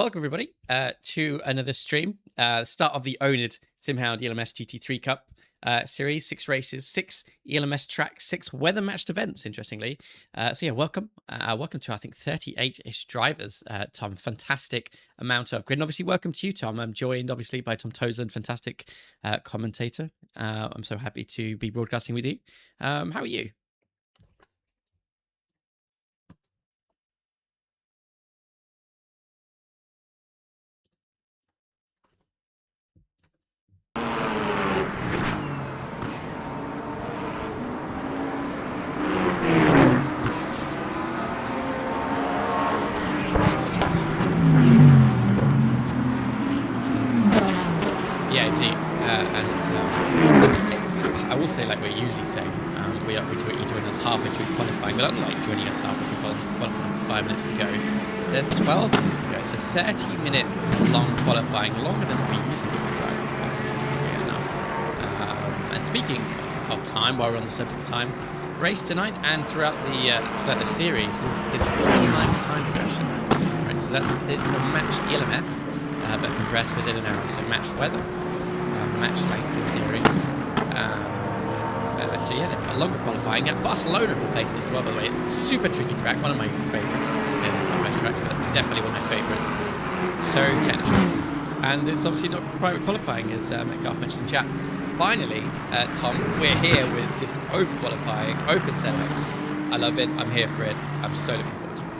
Welcome everybody to another stream. Start of the oNiD SimHound ELMS GT3 Cup series. 6 races, 6 ELMS tracks, 6 weather matched events, interestingly. So yeah, welcome. Welcome to, I think, 38-ish drivers, Tom. Fantastic amount of grid. And obviously, welcome to you, Tom. I'm joined, obviously, by Tom Tozen, fantastic commentator. I'm so happy to be broadcasting with you. How are you? Yeah, indeed. I will say, like we usually say, you join us halfway through qualifying, but unlike joining us halfway through qualifying with 5 minutes to go, there's 12 minutes to go. It's a 30-minute long qualifying, longer than we usually give the drivers time, interestingly enough. And speaking of time, while we're on the subject of time, race tonight and throughout the series is 4 times time progression. Right, so it's going to match ELMS, but compressed within an hour. So matched weather, matched length in theory. So yeah, they've got longer qualifying at Barcelona of all places as well, by the way. Super tricky track, one of my favourites. I say that about most tracks, but definitely one of my favourites. So technical. And it's obviously not private qualifying, as Metcalf mentioned in chat. Finally, Tom, we're here with just open qualifying, open setups. I love it. I'm here for it. I'm so looking forward to it.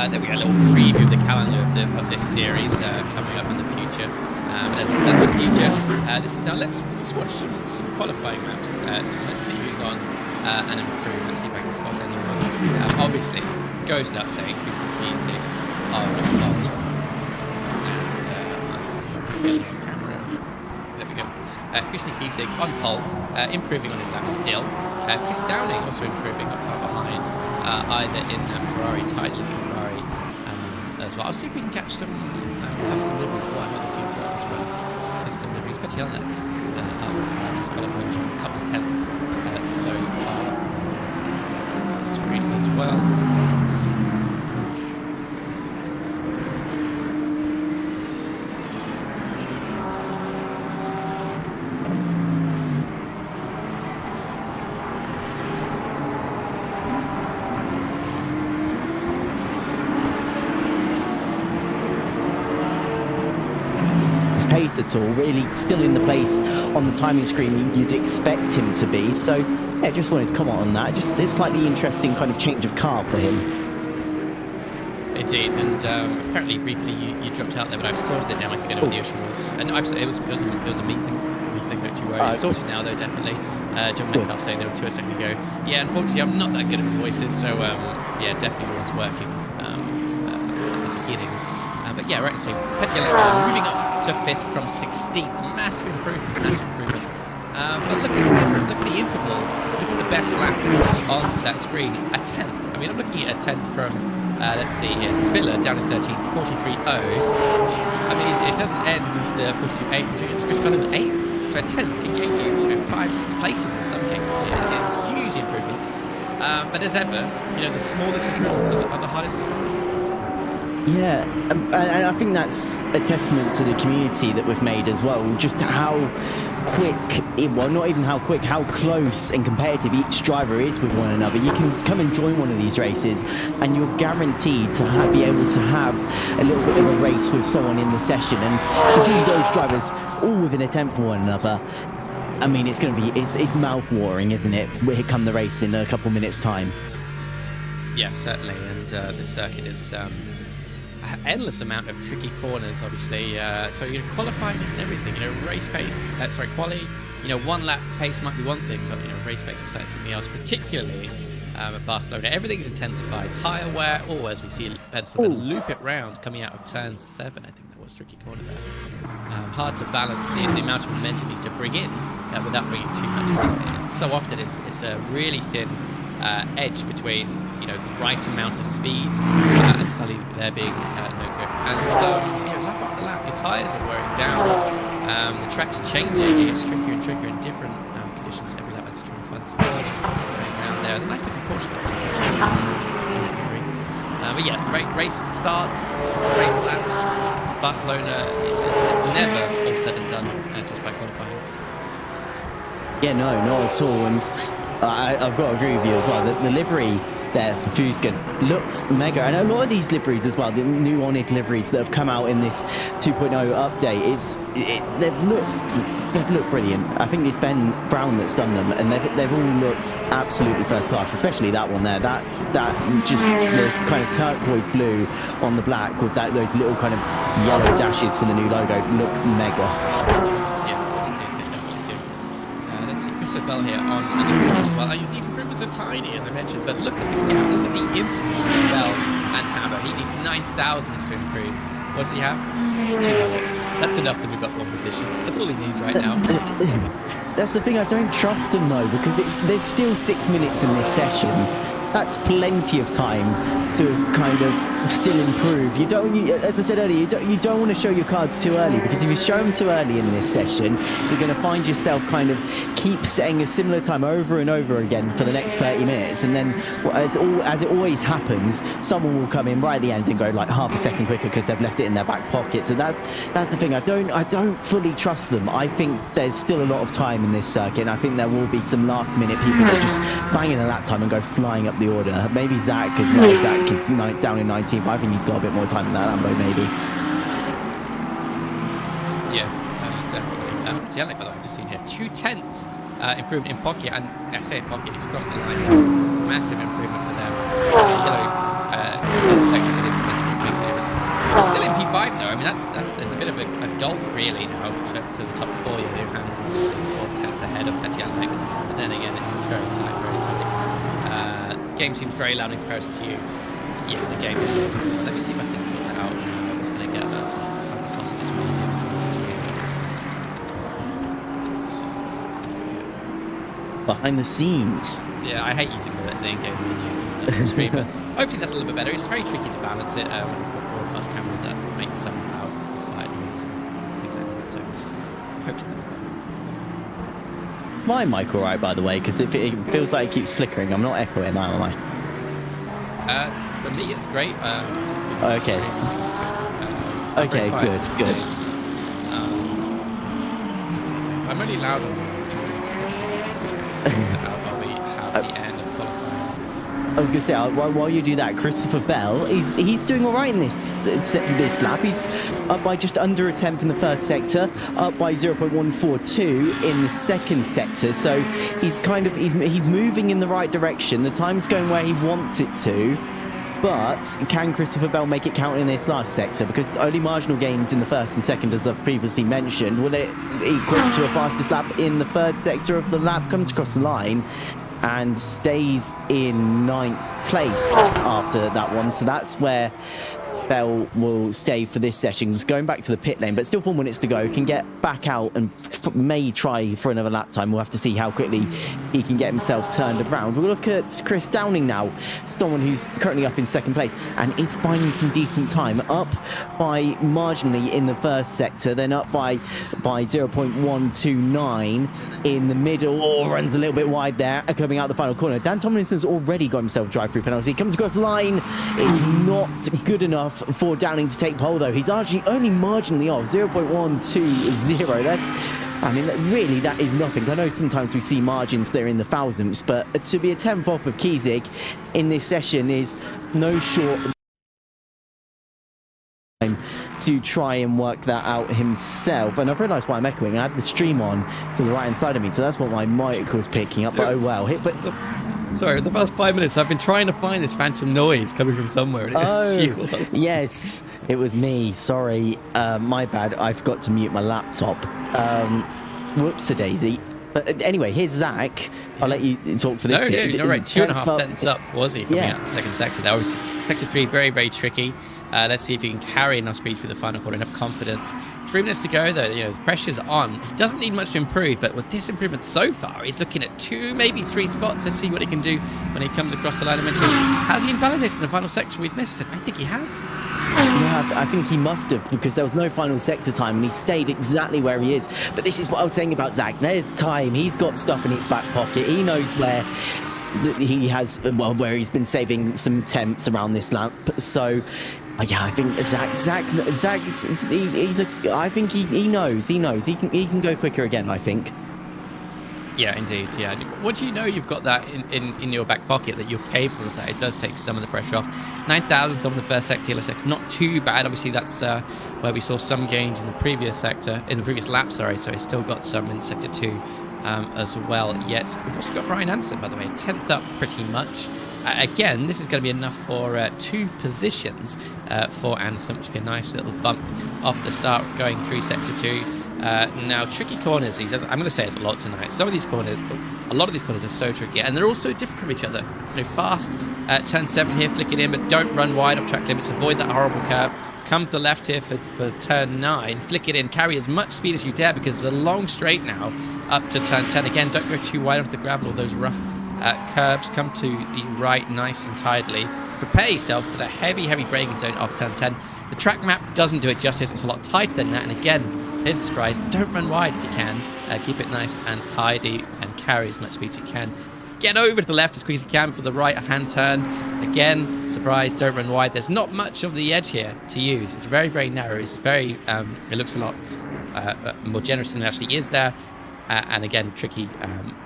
Then we got a little preview of the calendar of this series coming up in the future. But that's the future. This is now. Let's watch some qualifying maps. Let's see who's on and improve. Let's see if I can spot anyone. Obviously, goes without saying, Christian Kiesig on pole. And I'm stuck getting on camera. There we go. Christian Kiesig on pole, improving on his lap still. Chris Downing also improving, not far behind, either in that Ferrari, tight-looking Ferrari as well. I'll see if we can catch some custom liveries as well. I know the few drivers run custom liveries. Petielnek has got a couple of tenths so far. So that's great as well. Pace at all, really still in the place on the timing screen you'd expect him to be. So yeah, just wanted to comment on that. Just a slightly interesting kind of change of car for him. Indeed, and apparently briefly you dropped out there, but I've sorted it now. I think I know what the issue was, and it was a me thing, don't you worry. It's sorted now though, definitely. John Metcalf saying there were 2 a second ago. Yeah, unfortunately I'm not that good at voices, so yeah, definitely was working at the beginning. But yeah, right, so Petielnek moving up to 5th from 16th. Massive improvement. But look at the interval. Look at the best laps on that screen. A 10th. I mean, I'm looking at a 10th from, let's see here, Spiller down in 13th, 43.0. I mean, it doesn't end into the first 2 8s to Chris Bell in 8th. So a 10th can get you 5-6 places in some cases here. It's huge improvements. But as ever, the smallest improvements are the hardest to find. Yeah, and I think that's a testament to the community that we've made as well. Just how quick, well, not even how quick, how close and competitive each driver is with one another. You can come and join one of these races and you're guaranteed to be able to have a little bit of a race with someone in the session. And to do those drivers all within a tenth of one another, I mean, it's going to be, it's mouth-watering, isn't it? Here come the race in a couple minutes' time. Yeah, certainly. And the circuit is endless amount of tricky corners, obviously. So qualifying isn't everything. Race pace, quali. One lap pace might be one thing, but race pace is something else. Particularly at Barcelona, everything's intensified. Tire wear, as we see Barcelona loop it round, coming out of turn 7. I think that was a tricky corner there. Hard to balance the amount of momentum you need to bring in without bringing too much in. So often it's a really thin edge between the right amount of speed and suddenly there being no grip. And lap after lap, your tyres are wearing down. The track's changing. It's trickier and trickier in different conditions every lap. Let's try and find some going around there. The nice looking Porsche there. But yeah, race starts, race laps. Barcelona, it's never all said and done just by qualifying. Yeah, no, not at all. And I've got to agree with you as well. The livery there for Fusca looks mega, and a lot of these liveries as well, the new oNiD liveries that have come out in this 2.0 update, they've looked brilliant. I think it's Ben Brown that's done them, and they've all looked absolutely first class, especially that one there. That just the kind of turquoise blue on the black with those little kind of yellow dashes for the new logo look mega. Christopher Bell here on the new one as well. These improvements are tiny, as I mentioned, but look at the gap, look at the intervals with Bell and Hammer. He needs 9 thousandths to improve. What does he have? 2 minutes. That's enough to move up one position. That's all he needs right now. That's the thing, I don't trust him though, because there's still 6 minutes in this session. That's plenty of time to kind of still improve. As I said earlier, you don't want to show your cards too early, because if you show them too early in this session, you're going to find yourself kind of keep setting a similar time over and over again for the next 30 minutes, and then as it always happens, someone will come in right at the end and go like half a second quicker because they've left it in their back pocket. So that's the thing. I don't fully trust them. I think there's still a lot of time in this circuit, and I think there will be some last minute people that just bang in a lap time and go flying up the order. Maybe Zach as well. Zach is down in 19th. I think he's got a bit more time than that Lambo, maybe. Yeah, definitely. Tielek, by the way, I've just seen here 2/10 improvement in pocket, and I say pocket, he's crossed the line now. Massive improvement for them. Sector with his makes a difference. Still in P5 though. I mean, that's a bit of a golf really now for the top 4. Your hands are obviously 4/10 ahead of Tielek, but then again, it's very tight, very tight. Game seems very loud in comparison to you. Yeah, the game is always really loud. Let me see if I can sort that out now. I'm just going to get how the sausage is made here. Behind the scenes. Yeah, I hate using the in-game menus on the screen, but hopefully that's a little bit better. It's very tricky to balance it. We've got broadcast cameras that make some loud, quiet noises and things like that, so hopefully that's better. Is my mic alright, by the way? Because it feels like it keeps flickering. I'm not echoing now, am I? For me, it's great. Okay. Okay, good. Okay, Dave. I'm really loud on my I'll be at the end of qualifying. I was going to say, while you do that, Christopher Bell, he's doing all right in this lap. He's up by just under a tenth in the first sector, up by 0.142 in the second sector. So he's he's moving in the right direction. The time's going where he wants it to. But can Christopher Bell make it count in this last sector? Because only marginal gains in the first and second, as I've previously mentioned. Will it equal to a fastest lap in the third sector of the lap? Comes across the line and stays in 9th place after that one. So that's where Bell will stay for this session. He's going back to the pit lane, but still 4 minutes to go. Can get back out and may try for another lap time. We'll have to see how quickly he can get himself turned around. We'll look at Chris Downing now, someone who's currently up in second place and is finding some decent time. Up by marginally in the first sector, then up by 0.129 in the middle. Oh, runs a little bit wide there, coming out the final corner. Dan Tomlinson's already got himself drive-through penalty. Comes across the line. It's not good enough for Downing to take pole though. He's actually only marginally off, 0.120. I mean, really, that is nothing. I know sometimes we see margins that are in the thousandths, but to be a 10th off of Kiesig in this session is no short time to try and work that out himself. And I've realised why I'm echoing. I had the stream on to the right hand side of me, so that's what my mic was picking up. But oh well. Sorry, the past 5 minutes I've been trying to find this phantom noise coming from somewhere. And it's you. Yes, it was me. Sorry, my bad. I forgot to mute my laptop. Whoops-a-daisy. But anyway, here's Zach. I'll let you talk for this bit. No, right. 2.5 tenths up was he coming out of the second sector. That was sector 3, very, very tricky. Let's see if he can carry enough speed through the final corner, enough confidence. 3 minutes to go, though. You know, the pressure's on. He doesn't need much to improve, but with this improvement so far, he's looking at 2, maybe 3 spots to see what he can do when he comes across the line. I mentioned, has he invalidated in the final section? We've missed it. I think he has. Yeah, I think he must have, because there was no final sector time and he stayed exactly where he is. But this is what I was saying about Zach. There's time. He's got stuff in his back pocket. He knows where he has, well, where he's been saving some temps around this lap. So, yeah, I think Zach, I think he knows. He can go quicker again, I think. Yeah, indeed. Yeah. Once you know you've got that in your back pocket, that you're capable of that, it does take some of the pressure off. 9,000 on the first sector, yellow sector, not too bad. Obviously, that's where we saw some gains in the previous sector, in the previous lap. Sorry, so he's still got some in sector 2 as well. Yet we've also got Brian Anderson, by the way, 10th up pretty much. Again, this is going to be enough for 2 positions for Anderson, which would be a nice little bump off the start going through sector 2. Now, tricky corners. He says, I'm going to say it's a lot tonight. Some of these corners, a lot of these corners are so tricky, and they're all so different from each other. You know, fast turn 7 here, flick it in, but don't run wide off track limits. Avoid that horrible curb. Come to the left here for turn 9. Flick it in. Carry as much speed as you dare, because it's a long straight now up to turn 10. Again, don't go too wide onto the gravel or those rough curbs. Come to the right nice and tidily. Prepare yourself for the heavy braking zone of turn 10. The track map doesn't do it justice. It's a lot tighter than that. And again, here's a surprise. Don't run wide if you can. Keep it nice and tidy and carry as much speed as you can. Get over to the left as quick as you can for the right-hand turn. Again, surprise, don't run wide. There's not much of the edge here to use. It's very narrow. It's very, it looks a lot more generous than it actually is there. And again, tricky,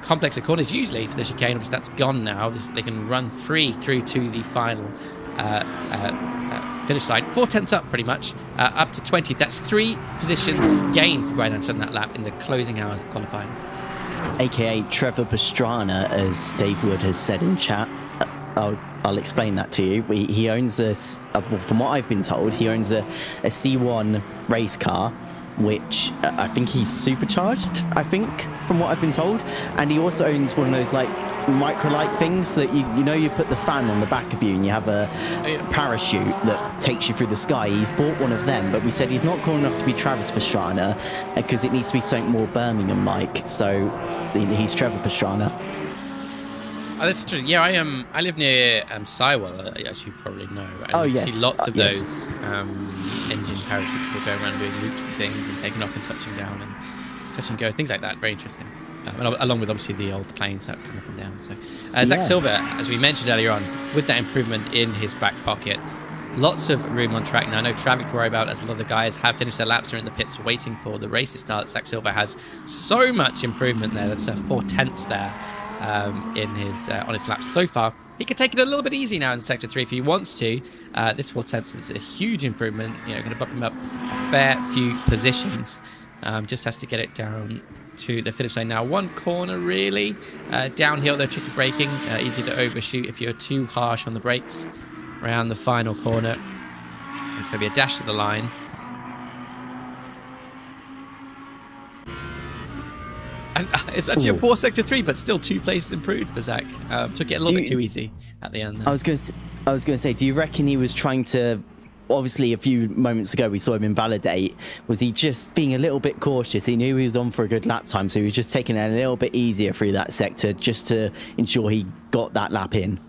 complex of corners usually for the chicane. Obviously, that's gone now. They can run free through to the final finish line. 4 tenths up, pretty much, up to 20. That's 3 positions gained for Brian Anderson that lap in the closing hours of qualifying. AKA Trevor Pastrana, as Dave Wood has said in chat. I'll explain that to you. He owns from what I've been told, he owns a C1 race car, which I think he's supercharged, from what I've been told. And he also owns one of those like micro-light things that you put the fan on the back of you and you have a parachute that takes you through the sky. He's bought one of them, but we said he's not cool enough to be Travis Pastrana because it needs to be something more Birmingham-like. So he's Trevor Pastrana. Oh, that's true. Yeah, I live near Sywell, as you probably know. And you see lots of those engine parachute people going around doing loops and things and taking off and touching down and touch and go, things like that. Very interesting. Along with obviously the old planes that come up and down. So Zach Silver, as we mentioned earlier on, with that improvement in his back pocket, lots of room on track now. No traffic to worry about, as a lot of the guys have finished their laps, are in the pits waiting for the race to start. Zach Silver has so much improvement there. That's 4 tenths there. In his on his laps so far. He can take it a little bit easy now in sector 3 if he wants to. This 4 tenths is a huge improvement. Going to bump him up a fair few positions. Just has to get it down to the finish line now. 1 corner really. Downhill though, tricky braking. Easy to overshoot if you're too harsh on the brakes. Around the final corner. There's going to be a dash to the line. And it's actually a poor sector 3, but still 2 places improved for Zach. Took it a little bit too easy at the end. Though. I was going to say, do you reckon he was trying to? Obviously, a few moments ago we saw him invalidate. Was he just being a little bit cautious? He knew he was on for a good lap time, so he was just taking it a little bit easier through that sector, just to ensure he got that lap in.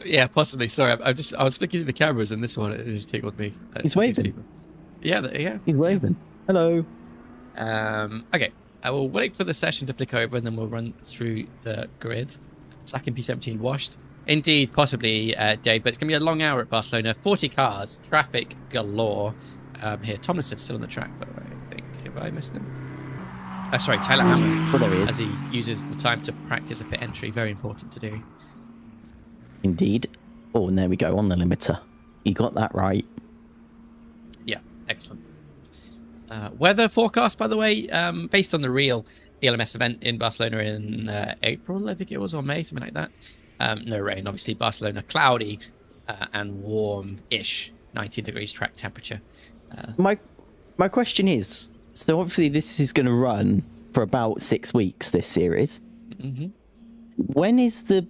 Yeah, possibly. Sorry, I was flicking through the cameras, and this one it just tickled me. He's waving. Yeah. He's waving. Hello. Okay. I will wait for the session to flick over and then we'll run through the grid. Zach in P17 washed. Indeed, possibly, Dave, but it's going to be a long hour at Barcelona. 40 cars, traffic galore. Here, Tomlinson's still on the track, by the way, I think. Have I missed him? Sorry, Tyler Hammer. There he is. As he uses the time to practice a pit entry. Very important to do. Indeed. Oh, and there we go, on the limiter. You got that right. Yeah, excellent. Weather forecast, by the way, based on the reel, ELMS event in Barcelona in April, I think it was, or May, something like that. No rain, obviously. Barcelona, cloudy and warm-ish, 19 degrees track temperature. My question is, so obviously this is going to run for about 6 weeks, this series. Mm-hmm. When is the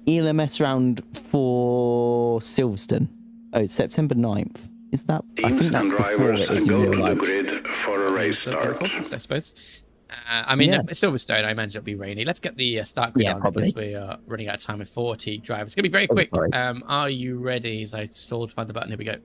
ELMS round for Silverstone? Oh, September 9th. Is that? I think that's before it is in real life. For a race start. I suppose. I mean, Silverstone, I imagine it'll be rainy. Let's get the start grid on probably. because we are running out of time with 40 drivers. It's going to be very quick. Are you ready? As I stalled to find the button. Here we go.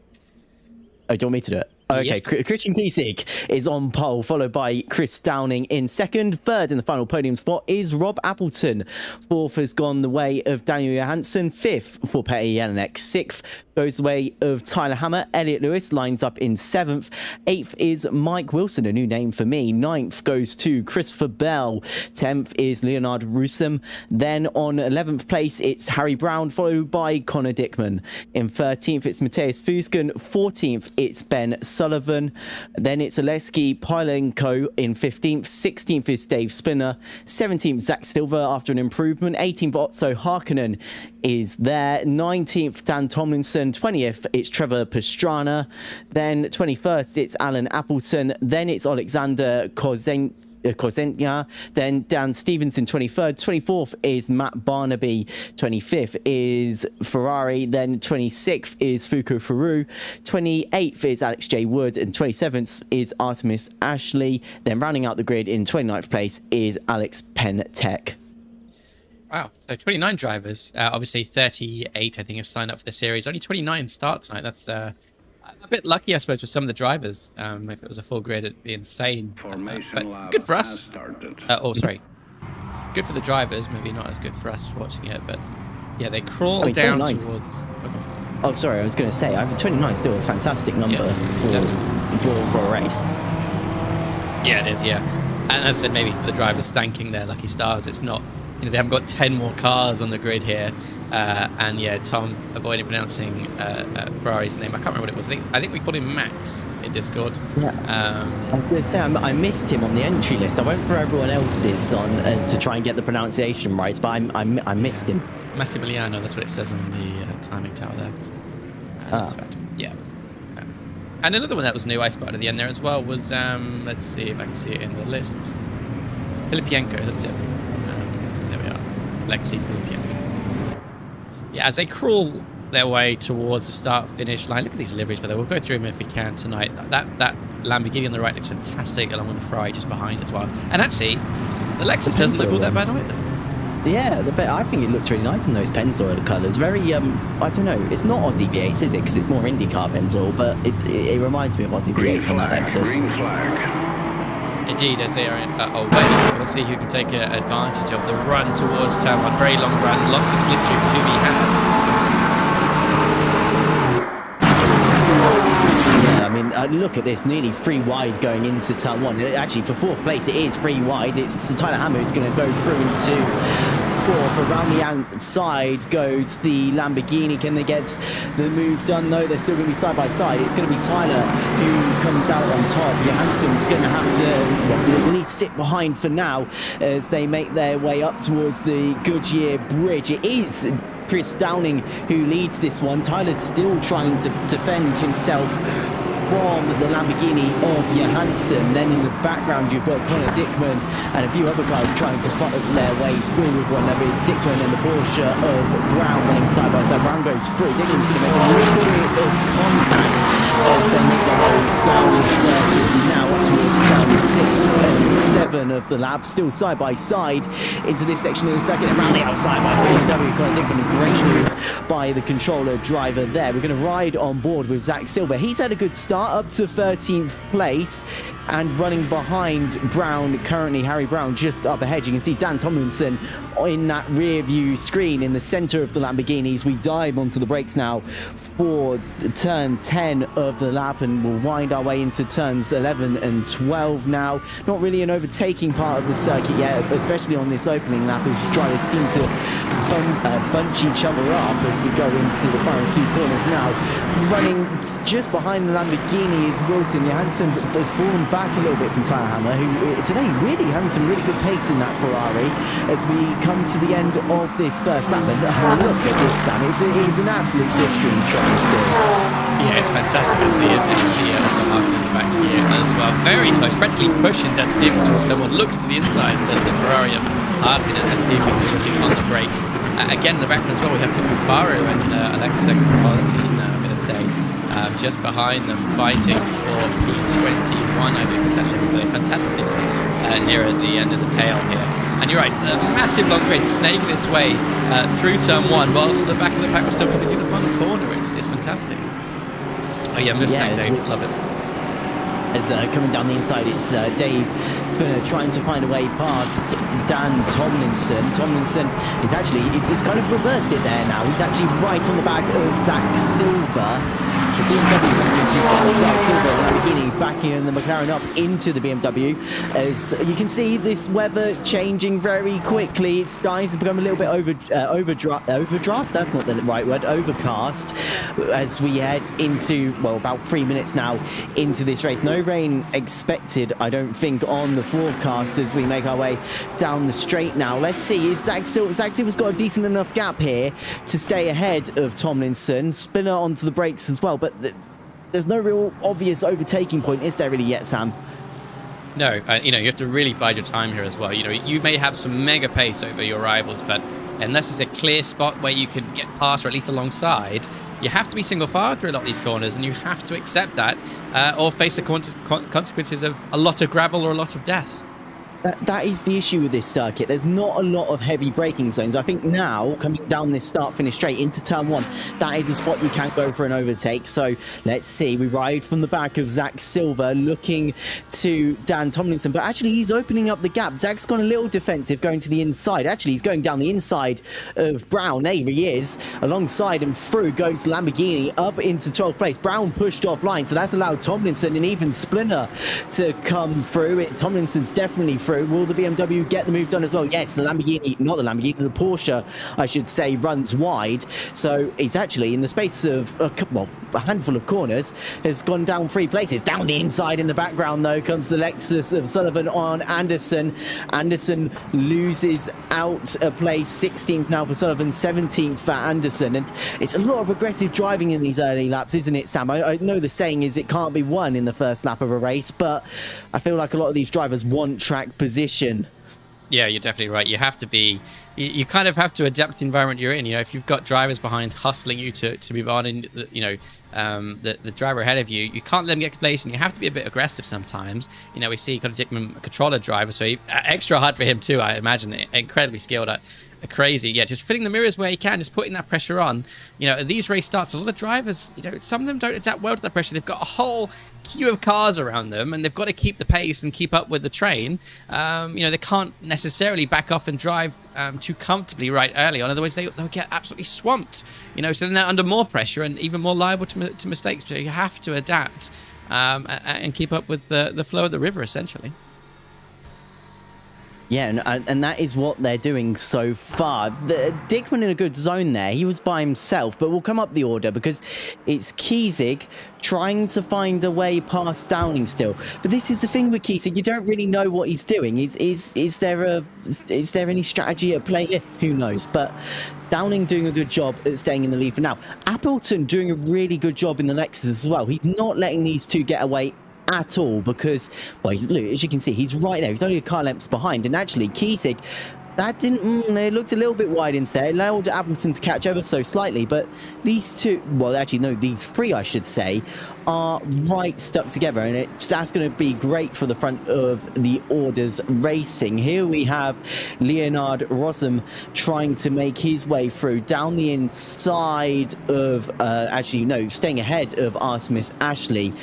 Oh, do you want me to do it? Okay, yes. Christian Kiesig is on pole, followed by Chris Downing in second. Third in the final podium spot is Rob Appleton. Fourth has gone the way of Daniel Johansson. Fifth for Petty Jelinek. Sixth goes the way of Tyler Hammer. Elliot Lewis lines up in seventh. Eighth is Mike Wilson, a new name for me. Ninth goes to Christopher Bell. 10th is Leonard Rusum. Then on 11th place, it's Harry Brown, followed by Connor Dickman. In 13th, it's Matthias Fusken. 14th, it's Ben Sullivan. Then it's Oleski Pylenko in 15th. 16th is Dave Spinner. 17th, Zach Silver after an improvement. 18th, Otto Harkonnen is there. 19th, Dan Tomlinson. 20th, it's Trevor Pastrana. Then 21st, it's Alan Appleton. Then it's Alexander Kozenya, then Dan Stevenson 23rd, 24th is Matt Barnaby, 25th is Ferrari, then 26th is Fuku Furu, 28th is Alex J. Wood, and 27th is Artemis Ashley. Then rounding out the grid in 29th place is Alex Pentek. Wow, so 29 drivers, obviously 38 I think have signed up for the series. Only 29 start tonight. That's a bit lucky, I suppose, with some of the drivers. If it was a full grid, it'd be insane. But good for us. Good for the drivers. Maybe not as good for us watching it. But yeah, they crawl down towards. Okay. Oh, sorry, I was going to say, 29 is still a fantastic number for a race. Yeah, it is. Yeah, and as I said, maybe for the drivers thanking their lucky stars, it's not. You know, they haven't got 10 more cars on the grid here, and yeah, Tom avoided pronouncing Ferrari's name. I can't remember what it was. I think we called him Max in Discord. Yeah. I was going to say I missed him on the entry list. I went for everyone else's on to try and get the pronunciation right, but I missed him. Massimiliano, that's what it says on the timing tower there. Yeah. And another one that was new I spotted at the end there as well was let's see if I can see it in the list. Filipienko, that's it. Lexi Filipienko. Yeah, as they crawl their way towards the start-finish line. Look at these liveries, but we'll go through them if we can tonight. That Lamborghini on the right looks fantastic, along with the Ferrari just behind as well. And actually, the Lexus doesn't look all that bad either. Yeah, I think it looks really nice in those Pennzoil colours. Very, I don't know, it's not Aussie V8s, is it? Because it's more IndyCar Pennzoil, but it reminds me of Aussie V8s on that Lexus. Green flag. Indeed, as they are away, we'll see who can take advantage of the run towards turn one. Very long run, lots of slipstream to be had. Yeah, I mean, look at this, nearly 3 wide going into turn one. Actually, for 4th place, it is 3 wide. It's Tyler Hammer who's going to go through into 4th. Around the outside goes the Lamborghini. Can they get the move done? No, they're still going to be side by side. It's going to be Tyler who comes out on top. Johansson's going to have to at least sit behind for now as they make their way up towards the Goodyear Bridge. It is Chris Downing who leads this one. Tyler's still trying to defend himself from the Lamborghini of Johansson. Then in the background you've got Connor Dickman and a few other guys trying to fight their way through with one another. It's Dickman and the Porsche of Brown running side by side. Brown goes through. Dickman's going to make a little bit of contact as they make their way down the circuit now up towards turn 6 and 7 of the lap, still side by side into this section of the circuit and around the outside by BMW. Connor Dickman, a great move by the controller driver there. We're going to ride on board with Zach Silver. He's had a good start up to 13th place and running behind Brown currently. Harry Brown just up ahead. You can see Dan Tomlinson in that rear view screen in the center of the Lamborghinis. We dive onto the brakes now for turn 10 of the lap and we'll wind our way into turns 11 and 12 now. Not really an overtaking part of the circuit yet, especially on this opening lap as drivers seem to bunch each other up as we go into the final 2 corners now. Running just behind the Lamborghini is Wilson. Johansson has fallen back a little bit from Tyler Hammer, who today really having some really good pace in that Ferrari as we come to the end of this first lap. And look at this, Sam. It's an absolute slipstream train still. Yeah, it's fantastic to see, isn't it? You see also Harkin in the back here as well. Very close, practically pushing that Stevens towards turn one. Looks to the inside, does the Ferrari of Harkin, and let's see if we can really on the brakes. Again, in the back as well, we have Faro and Alexa Kozin, I'm going to say, just behind them, fighting for P21. I believe that little bit fantastic near at the end of the tail here. And you're right, a massive long grid snaking its way through turn one, whilst the back of the pack was still coming through the final corner. It's fantastic. Oh yeah, Mustang Dave, love it. As coming down the inside, it's Dave trying to find a way past Dan Tomlinson. Tomlinson is actually, it's kind of reversed it there now. He's actually right on the back of Zach Silver. The BMW running into his back as well. Silver and Lamborghini backing the McLaren up into the BMW. As you can see, this weather changing very quickly. It's starting to become a little bit overdraft. That's not the right word. Overcast. As we head into, well, about 3 minutes now into this race. No rain expected, I don't think, on the forecast as we make our way down the straight now. Let's see. Zach Silver's got a decent enough gap here to stay ahead of Tomlinson. Spinner onto the brakes as well. But there's no real obvious overtaking point, is there really yet, Sam? No, you know, you have to really bide your time here as well. You know, you may have some mega pace over your rivals, but unless there's a clear spot where you can get past or at least alongside, you have to be single file through a lot of these corners, and you have to accept that or face the consequences of a lot of gravel or a lot of death. That is the issue with this circuit. There's not a lot of heavy braking zones. I think now, coming down this start-finish straight into turn one, that is a spot you can go for an overtake. So let's see. We ride from the back of Zach Silver, looking to Dan Tomlinson. But actually, he's opening up the gap. Zach's gone a little defensive, going to the inside. Actually, he's going down the inside of Brown. There he is. Alongside and through goes Lamborghini up into 12th place. Brown pushed offline, so that's allowed Tomlinson and even Splinter to come through. Tomlinson's definitely through. Will the BMW get the move done as well? Yes, the Lamborghini, not the Lamborghini, the Porsche, I should say, runs wide. So it's actually in the space of a handful of corners has gone down 3 places. Down the inside in the background, though, comes the Lexus of Sullivan on Anderson. Anderson loses out a place, 16th now for Sullivan, 17th for Anderson. And it's a lot of aggressive driving in these early laps, isn't it, Sam? I know the saying is it can't be won in the first lap of a race, but I feel like a lot of these drivers want track position. Yeah, you're definitely right. You have to be, you kind of have to adapt the environment you're in. You know, if you've got drivers behind hustling you to move on, and you know, the driver ahead of you, you can't let them get complacent. You have to be a bit aggressive sometimes. You know, we see Connor Dickman, a controller driver, so extra hard for him too. I imagine incredibly skilled at. Crazy, yeah, just fitting the mirrors where he can, just putting that pressure on. You know, these race starts, a lot of drivers, you know, some of them don't adapt well to that pressure. They've got a whole queue of cars around them, and they've got to keep the pace and keep up with the train. You know, they can't necessarily back off and drive too comfortably right early on, otherwise they'll get absolutely swamped. You know, so then they're under more pressure and even more liable to mistakes. So you have to adapt and keep up with the flow of the river, essentially. Yeah, and that is what they're doing so far. Dickman in a good zone there. He was by himself, but we'll come up the order because it's Kiesig trying to find a way past Downing still. But this is the thing with Kiesig, you don't really know what he's doing. Is there any strategy at play here? Who knows? But Downing doing a good job at staying in the lead for now. Appleton doing a really good job in the Lexus as well. He's not letting these two get away at all because, well, as you can see, he's right there. He's only a car length behind. And actually, Kiesig, that didn't, it looked a little bit wide instead. It allowed Appleton to catch ever so slightly. But these two, well, actually, no, these three, I should say, are right stuck together. And that's going to be great for the front of the orders racing. Here we have Leonard Rossum trying to make his way through down the inside of, staying ahead of Artemis Ashley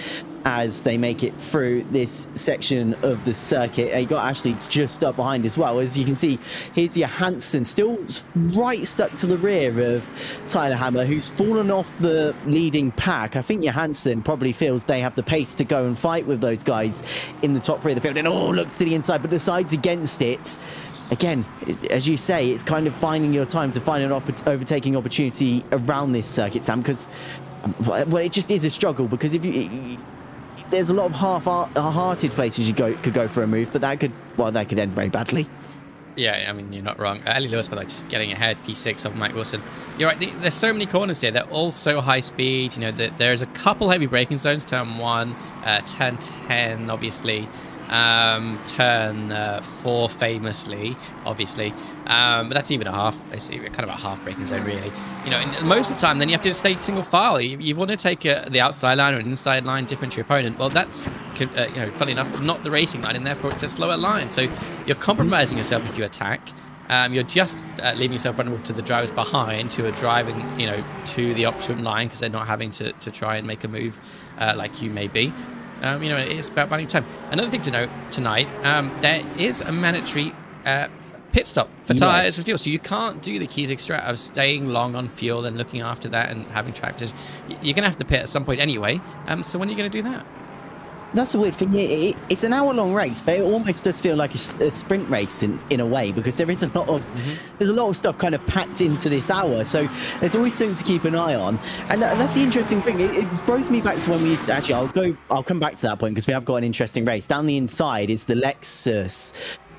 as they make it through this section of the circuit. They got Ashley just up behind as well. As you can see, here's Johansson still right stuck to the rear of Tyler Hammer, who's fallen off the leading pack. I think Johansson probably feels they have the pace to go and fight with those guys in the top three of the field. And looks to the inside, but decides against it. Again, as you say, it's kind of binding your time to find an overtaking opportunity around this circuit, Sam, because, well, it just is a struggle, because if there's a lot of half-hearted places you could go for a move, but that could end very badly. Yeah, I mean, you're not wrong. Ellie Lewis, by the way, just getting ahead, P6 of Mike Wilson. You're right, there's so many corners here. They're all so high speed. You know, there's a couple heavy braking zones, turn 1, turn 10, obviously. Turn 4 famously, obviously, but that's even a half. It's kind of a half braking zone, really. You know, and most of the time, then you have to stay single file. You want to take the outside line or an inside line different to your opponent. Well, that's you know, funny enough, not the racing line, and therefore it's a slower line. So you're compromising yourself if you attack. You're just leaving yourself vulnerable to the drivers behind who are driving, you know, to the option line because they're not having to try and make a move like you may be. You know, it's about running time. Another thing to note tonight, there is a mandatory pit stop for tyres and fuel. So you can't do the Keys extra of staying long on fuel and looking after that and having track position. You're going to have to pit at some point anyway. So when are you going to do that? That's a weird thing. It's an hour-long race, but it almost does feel like a sprint race in a way, because there is a lot of there's a lot of stuff kind of packed into this hour. So there's always something to keep an eye on, and that's the interesting thing. It throws me back to when we used to I'll come back to that point because we have got an interesting race. Down the inside is the Lexus,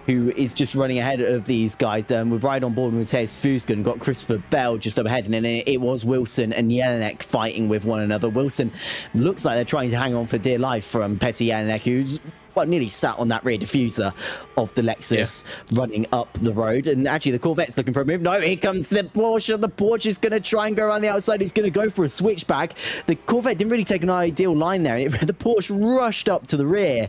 who is just running ahead of these guys. We've right on board with Matthias Fusken, got Christopher Bell just up ahead, and then it was Wilson and Jelinek fighting with one another. Wilson looks like they're trying to hang on for dear life from Petr Jelinek, who's nearly sat on that rear diffuser of the Lexus running up the road. And actually the Corvette's looking for a move. No, here comes the Porsche. The Porsche is going to try and go around the outside. He's going to go for a switchback. The Corvette didn't really take an ideal line there. The Porsche rushed up to the rear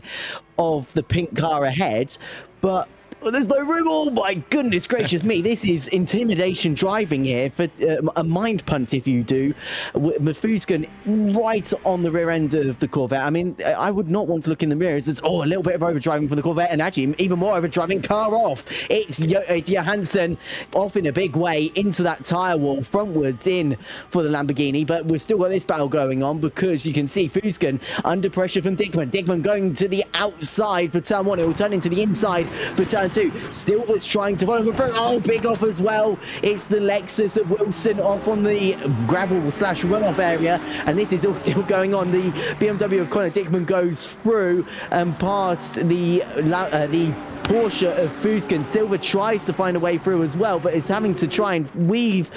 of the pink car ahead, but there's no room. Oh my goodness gracious me. This is intimidation driving here for a mind punt if you do. Mafuskan right on the rear end of the Corvette. I mean, I would not want to look in the mirrors. There's a little bit of overdriving for the Corvette, and actually even more overdriving. Car off. It's Johansson off in a big way into that tyre wall, frontwards in for the Lamborghini. But we've still got this battle going on because you can see Fuskan under pressure from Dickman. Dickman going to the outside for turn 1. It will turn into the inside for turn 2. Silver's trying to follow him. Oh, big off as well. It's the Lexus of Wilson off on the gravel/runoff area, and this is all still going on. The BMW of Connor Dickman goes through and past the Porsche of Fusken. Silver tries to find a way through as well, but is having to try and weave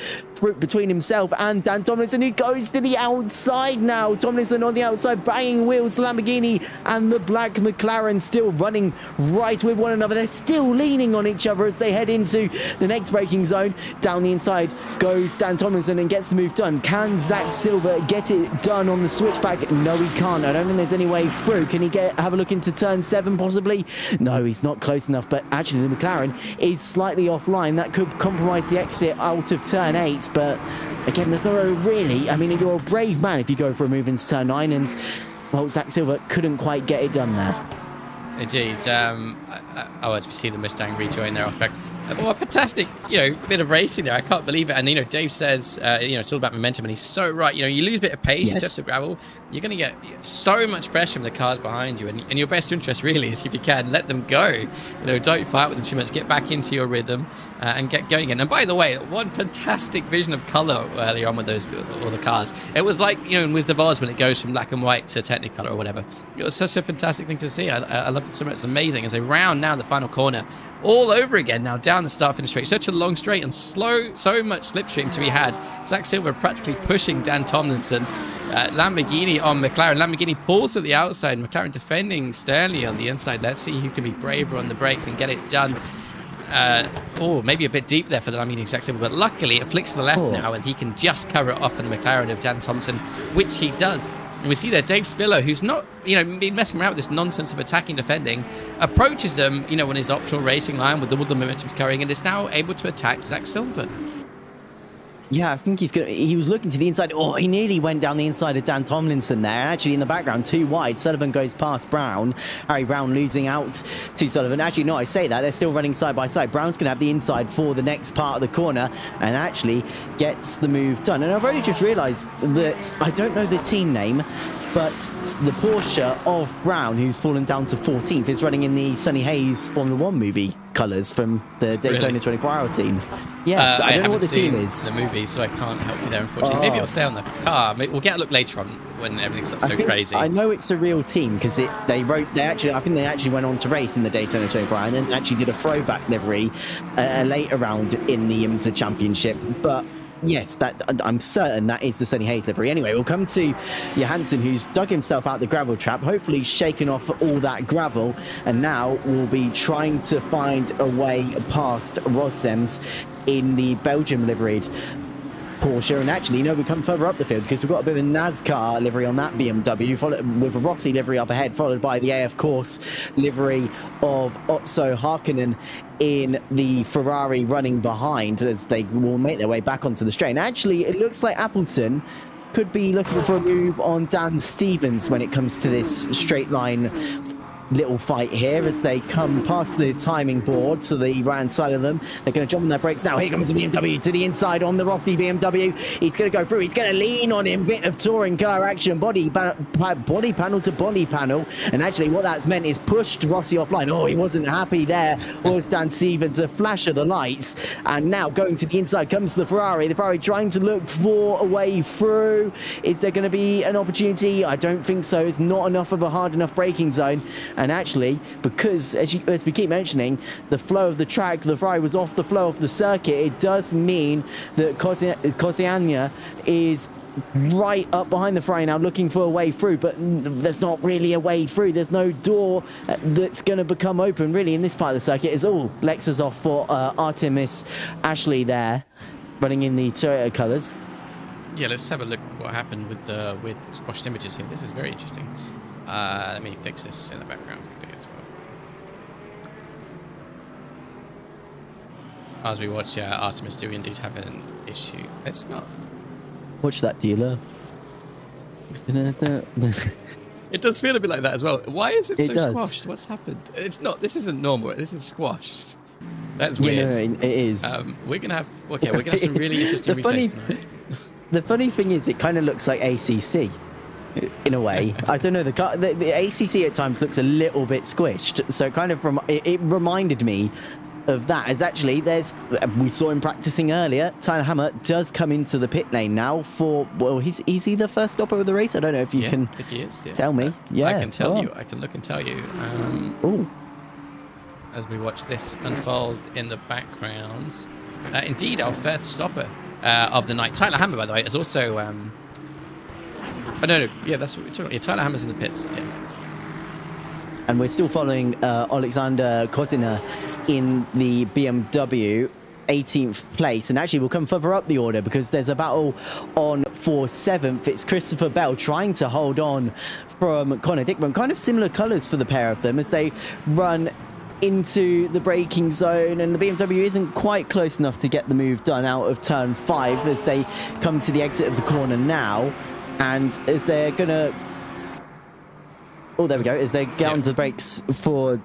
between himself and Dan Tomlinson, who goes to the outside now. Tomlinson on the outside, banging wheels. Lamborghini and the black McLaren still running right with one another. They're still leaning on each other as they head into the next braking zone. Down the inside goes Dan Tomlinson and gets the move done. Can Zach Silver get it done on the switchback? No, he can't. I don't think there's any way through. Can he have a look into turn 7 possibly? No, he's not close enough, but actually the McLaren is slightly offline. That could compromise the exit out of turn 8. But again, there's no really. I mean, you're a brave man if you go for a move into turn 9, and well, Zach Silver couldn't quite get it done there. Indeed. As we see the Mustang rejoin there off track. Well, a fantastic, bit of racing there. I can't believe it. And, Dave says, it's all about momentum, and he's so right. You lose a bit of pace, just to gravel, you're going to get so much pressure from the cars behind you. And your best interest really is, if you can, let them go. Don't fight with them too much. Get back into your rhythm and get going again. And by the way, one fantastic vision of colour earlier on with all the cars. It was like, in Wizard of Oz when it goes from black and white to Technicolor or whatever. It was such a fantastic thing to see. I loved it so much. It's amazing. As they round now the final corner all over again now down the start-finish straight. Such a long straight and slow, so much slipstream to be had. Zach Silver practically pushing Dan Tomlinson. Lamborghini on McLaren. Lamborghini pulls at the outside. McLaren defending sternly on the inside. Let's see who can be braver on the brakes and get it done. Maybe a bit deep there for the Lamborghini Zach Silver, but luckily it flicks to the left now, and he can just cover it off for the McLaren of Dan Tomlinson, which he does. And we see there Dave Spiller, who's not, been messing around with this nonsense of attacking, defending, approaches them, on his optional racing line with all the momentum's carrying, and is now able to attack Zach Silver. Yeah, I think he was looking to the inside. Oh, he nearly went down the inside of Dan Tomlinson there. And actually in the background, too wide. Sullivan goes past Brown. Harry Brown losing out to Sullivan. Actually, no, I say that. They're still running side by side. Brown's going to have the inside for the next part of the corner and actually gets the move done. And I've only just realised that I don't know the team name, but the Porsche of Brown, who's fallen down to 14th, is running in the Sunny Haze Formula 1 movie colours from the Daytona 24-hour scene. Yes, I don't know what the team is. The movie, so I can't help you there, unfortunately. Maybe it'll say on the car. We'll get a look later on when everything's so crazy. I know it's a real team because I think they actually went on to race in the Daytona 24-hour and then actually did a throwback livery later round in the IMSA Championship, but. Yes, I'm certain that is the Sunny Haze livery. Anyway, we'll come to Johansson, who's dug himself out the gravel trap, hopefully shaken off all that gravel, and now will be trying to find a way past Rossems in the Belgium liveried Porsche. And actually, we come further up the field because we've got a bit of a NASCAR livery on that BMW, followed with a Rossi livery up ahead, followed by the AF Course livery of Otso Harkonnen in the Ferrari running behind as they will make their way back onto the straight. And actually, it looks like Appleton could be looking for a move on Dan Stevens when it comes to this straight line little fight here as they come past the timing board to the right side of them. They're going to jump on their brakes now. Here comes the BMW to the inside on the Rossi BMW. He's going to go through. He's going to lean on him. Bit of touring car action. Body panel to body panel. And actually what that's meant is pushed Rossi offline. Oh, he wasn't happy there. Was Dan Stevens, a flash of the lights. And now going to the inside comes the Ferrari. The Ferrari trying to look for a way through. Is there going to be an opportunity? I don't think so. It's not enough of a hard enough braking zone. And actually, because as we keep mentioning, the flow of the track, the Ferrari was off the flow of the circuit, it does mean that Kosiania is right up behind the Ferrari now looking for a way through, but there's not really a way through. There's no door that's going to become open really in this part of the circuit. It's all Lexus off for Artemis Ashley there, running in the Toyota colours. Yeah, let's have a look what happened with the weird squashed images here. This is very interesting. Let me fix this in the background quickly as well. As we watch Artemis do indeed have an issue. It's not. Watch that dealer. It does feel a bit like that as well. Why is it so does. squashed? What's happened? It's not. This isn't normal. This is squashed. That's weird. Yeah, no, it is. We're gonna have. Okay, we're gonna have some really interesting replays tonight. The funny thing is, it kind of looks like ACC. In a way, I don't know. The ACC at times looks a little bit squished, so kind of it reminded me of that. As actually, we saw him practicing earlier. Tyler Hammer does come into the pit lane now for. Well, is he the first stopper of the race? I don't know if you can. I think he is, yeah. Tell me. Yeah, I can tell you. I can look and tell you. As we watch this unfold in the background, indeed, our first stopper of the night. Tyler Hammer, by the way, is also. Oh, no, yeah, that's what we're talking about. Yeah, Tyler Hammer's in the pits, yeah. And we're still following Alexander Kozina in the BMW, 18th place. And actually, we'll come further up the order because there's a battle on for 7th. It's Christopher Bell trying to hold on from Connor Dickman. Kind of similar colours for the pair of them as they run into the braking zone, and the BMW isn't quite close enough to get the move done out of turn 5 as they come to the exit of the corner now. And as they're gonna, there we go. As they get onto the brakes for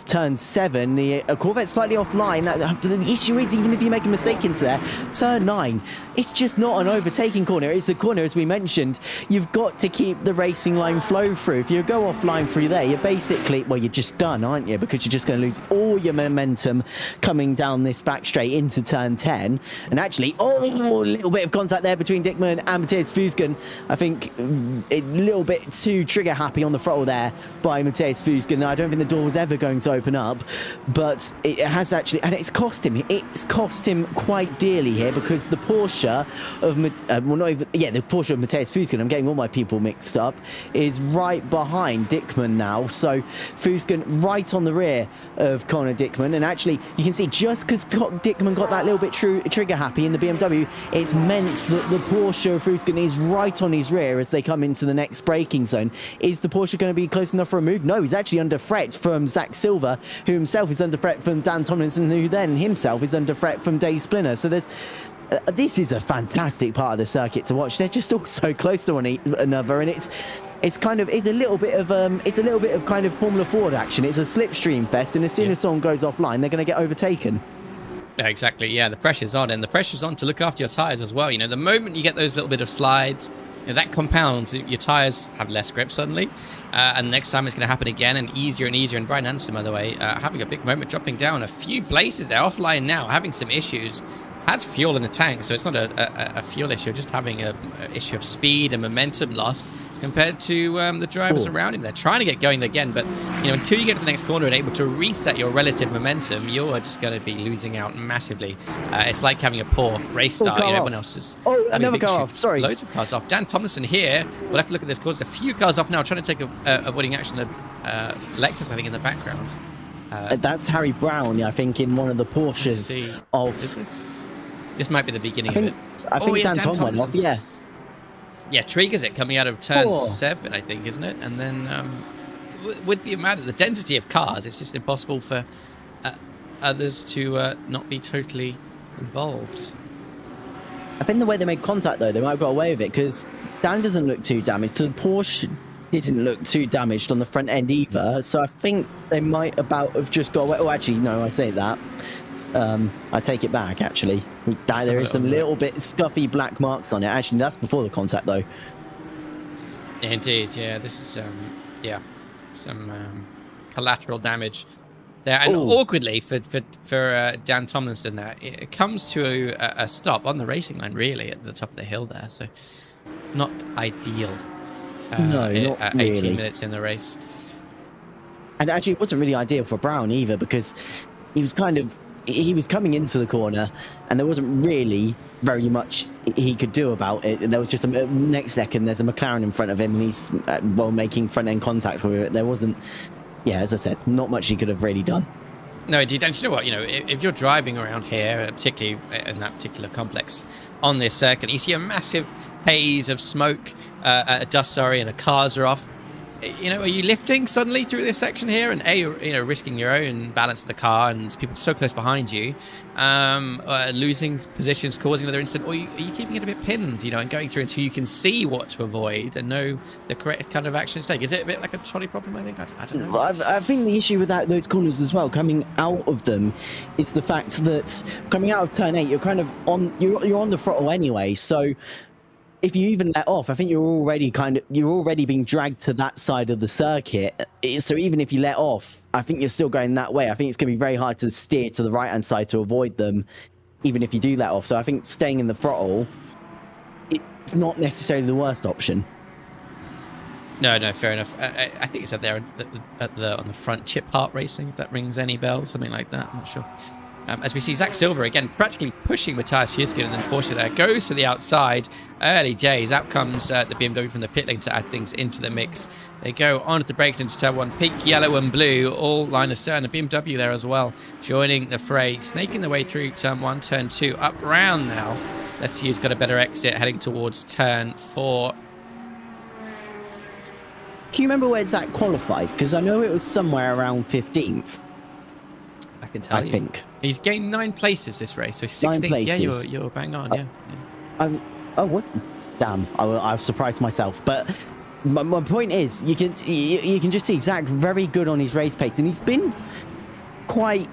turn 7, the Corvette's slightly offline. The issue is, even if you make a mistake into there, turn 9, it's just not an overtaking corner. It's the corner, as we mentioned. You've got to keep the racing line flow through. If you go offline through there, you're basically, well, you're just done, aren't you? Because you're just going to lose all your momentum coming down this back straight into turn 10. And actually, a little bit of contact there between Dickman and Matthias Fusgen. I think a little bit too trigger happy on the throttle there by Matthias Fusgen. I don't think the door was ever going to open up, but it has actually, and it's cost him quite dearly here because the Porsche of the Porsche of Matthias Fusgen, I'm getting all my people mixed up, is right behind Dickman now. So Fusgen right on the rear of Connor Dickman, and actually you can see just because Dickman got that little bit trigger happy in the BMW, it's meant that the Porsche of Fusgen is right on his rear as they come into the next braking zone. Is the Porsche going to be close enough for a move? No, he's actually under threat from Zach Silver, who himself is under threat from Dan Tomlinson, who then himself is under threat from Dave Splinter. So there's this is a fantastic part of the circuit to watch. They're just all so close to one another, and it's a little bit of kind of Formula Ford action. It's a slipstream fest, and as soon as someone goes offline, they're going to get overtaken. Yeah, exactly. Yeah, the pressure's on, and the pressure's on to look after your tyres as well. You know, the moment you get those little bit of slides, that compounds. Your tyres have less grip suddenly, and next time it's going to happen again, and easier and easier. And Brian Anderson, by the way, having a big moment, dropping down a few places there, offline now, having some issues. Has fuel in the tank, so it's not a fuel issue, just having a issue of speed and momentum loss compared to the drivers around him. They're trying to get going again, but until you get to the next corner and able to reset your relative momentum, you're just going to be losing out massively. It's like having a poor race start. Everyone else is another car off. Sorry, loads of cars off. Dan Tomlinson here. We'll have to look at this. Caused a few cars off now, trying to take avoiding action. Lexus, I think, in the background. That's Harry Brown, I think, in one of the Porsches of. This might be the beginning of it. I think Dan Tom went off, yeah. Yeah, triggers it coming out of turn 7, I think, isn't it? And then with the density of cars, it's just impossible for others to not be totally involved. I think the way they made contact, though, they might have got away with it, because Dan doesn't look too damaged. The Porsche didn't look too damaged on the front end either, so I think they might have just got away. Oh, actually, no, I say that. I take it back, actually. There is some little bit scuffy black marks on it. Actually, that's before the contact, though. Yeah, indeed, yeah. This is, some collateral damage there. And awkwardly, for Dan Tomlinson there, it comes to a stop on the racing line, really, at the top of the hill there. So, not ideal. No, not 18 really. minutes in the race. And actually, it wasn't really ideal for Brown either, because he was coming into the corner and there wasn't really very much he could do about it. There was just next second there's a McLaren in front of him and he's making front end contact with it. There wasn't, as I said, not much he could have really done. No, indeed. And you know what? If you're driving around here, particularly in that particular complex on this circuit, you see a massive haze of smoke, dust, and the cars are off. Are you lifting suddenly through this section here, and risking your own balance of the car and people so close behind you, losing positions, causing another incident, or are you keeping it a bit pinned, and going through until you can see what to avoid and know the correct kind of action to take? Is it a bit like a trolley problem? I think I don't know. I think the issue with those corners as well, coming out of them, is the fact that coming out of turn 8, you're kind of you're on the throttle anyway, so. If you even let off, I think you're already being dragged to that side of the circuit. So even if you let off, I think you're still going that way. I think it's going to be very hard to steer to the right-hand side to avoid them, even if you do let off. So I think staying in the throttle, it's not necessarily the worst option. No, fair enough. I think it's up there on the front, Chip Hart Racing, if that rings any bells, something like that. I'm not sure. As we see Zach Silver again practically pushing Matthias Schieskin, and then Porsche there goes to the outside. Early days. Out comes the BMW from the pit lane to add things into the mix. They go onto the brakes into turn 1. Pink, yellow and blue all line astern. A BMW there as well joining the fray, snaking their way through turn 1, turn 2, up round now. Let's see who's got a better exit heading towards turn 4. Can you remember where Zach qualified? Because I know it was somewhere around 15th. I can tell you. I think. He's gained 9 places this race, so 16th. Yeah, you're bang on, yeah. Damn, I've surprised myself. But my point is, you can just see Zach very good on his race pace, and he's been I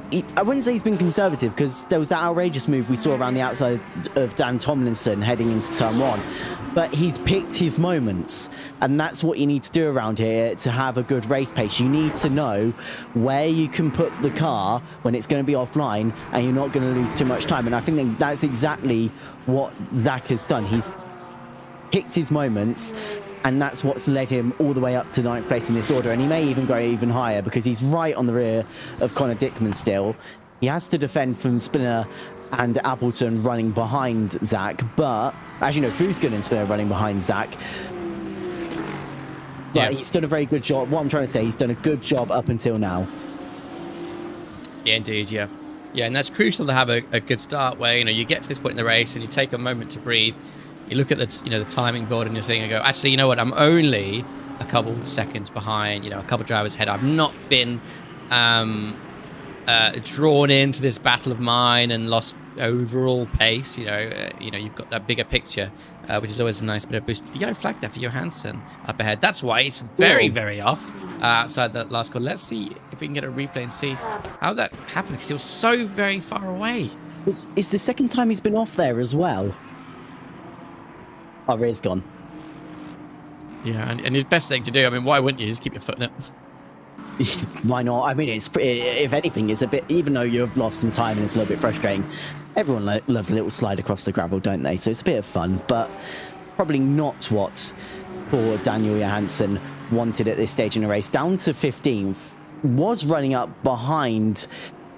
wouldn't say he's been conservative, because there was that outrageous move we saw around the outside of Dan Tomlinson heading into turn 1. But he's picked his moments, and that's what you need to do around here to have a good race pace. You need to know where you can put the car when it's going to be offline and you're not going to lose too much time. And I think that's exactly what Zach has done. He's picked his moments, and that's what's led him all the way up to 9th place in this order. And he may even go even higher, because he's right on the rear of Connor Dickman still. He has to defend from Spinner and Appleton running behind Zach, but as you know, Fuskin and Spinner running behind Zach. But he's done a very good job. What I'm trying to say, he's done a good job up until now. Yeah, indeed, yeah. Yeah, and that's crucial to have a good start where, you get to this point in the race and you take a moment to breathe. You look at the timing board and you're thinking, actually, you know what? I'm only a couple seconds behind, a couple drivers ahead. I've not been drawn into this battle of mine and lost overall pace. You've got that bigger picture, which is always a nice bit of boost. Yellow flag there for Johansson up ahead. That's why it's very, very off outside that last corner. Let's see if we can get a replay and see how that happened, because it was so very far away. It's the second time he's been off there as well. Oh, rear's gone. Yeah, and his best thing to do, I mean, why wouldn't you just keep your foot in it? Why not? I mean, if anything, it's a bit, even though you've lost some time and it's a little bit frustrating, everyone loves a little slide across the gravel, don't they? So it's a bit of fun, but probably not what poor Daniel Johansson wanted at this stage in the race. Down to 15th, was running up behind,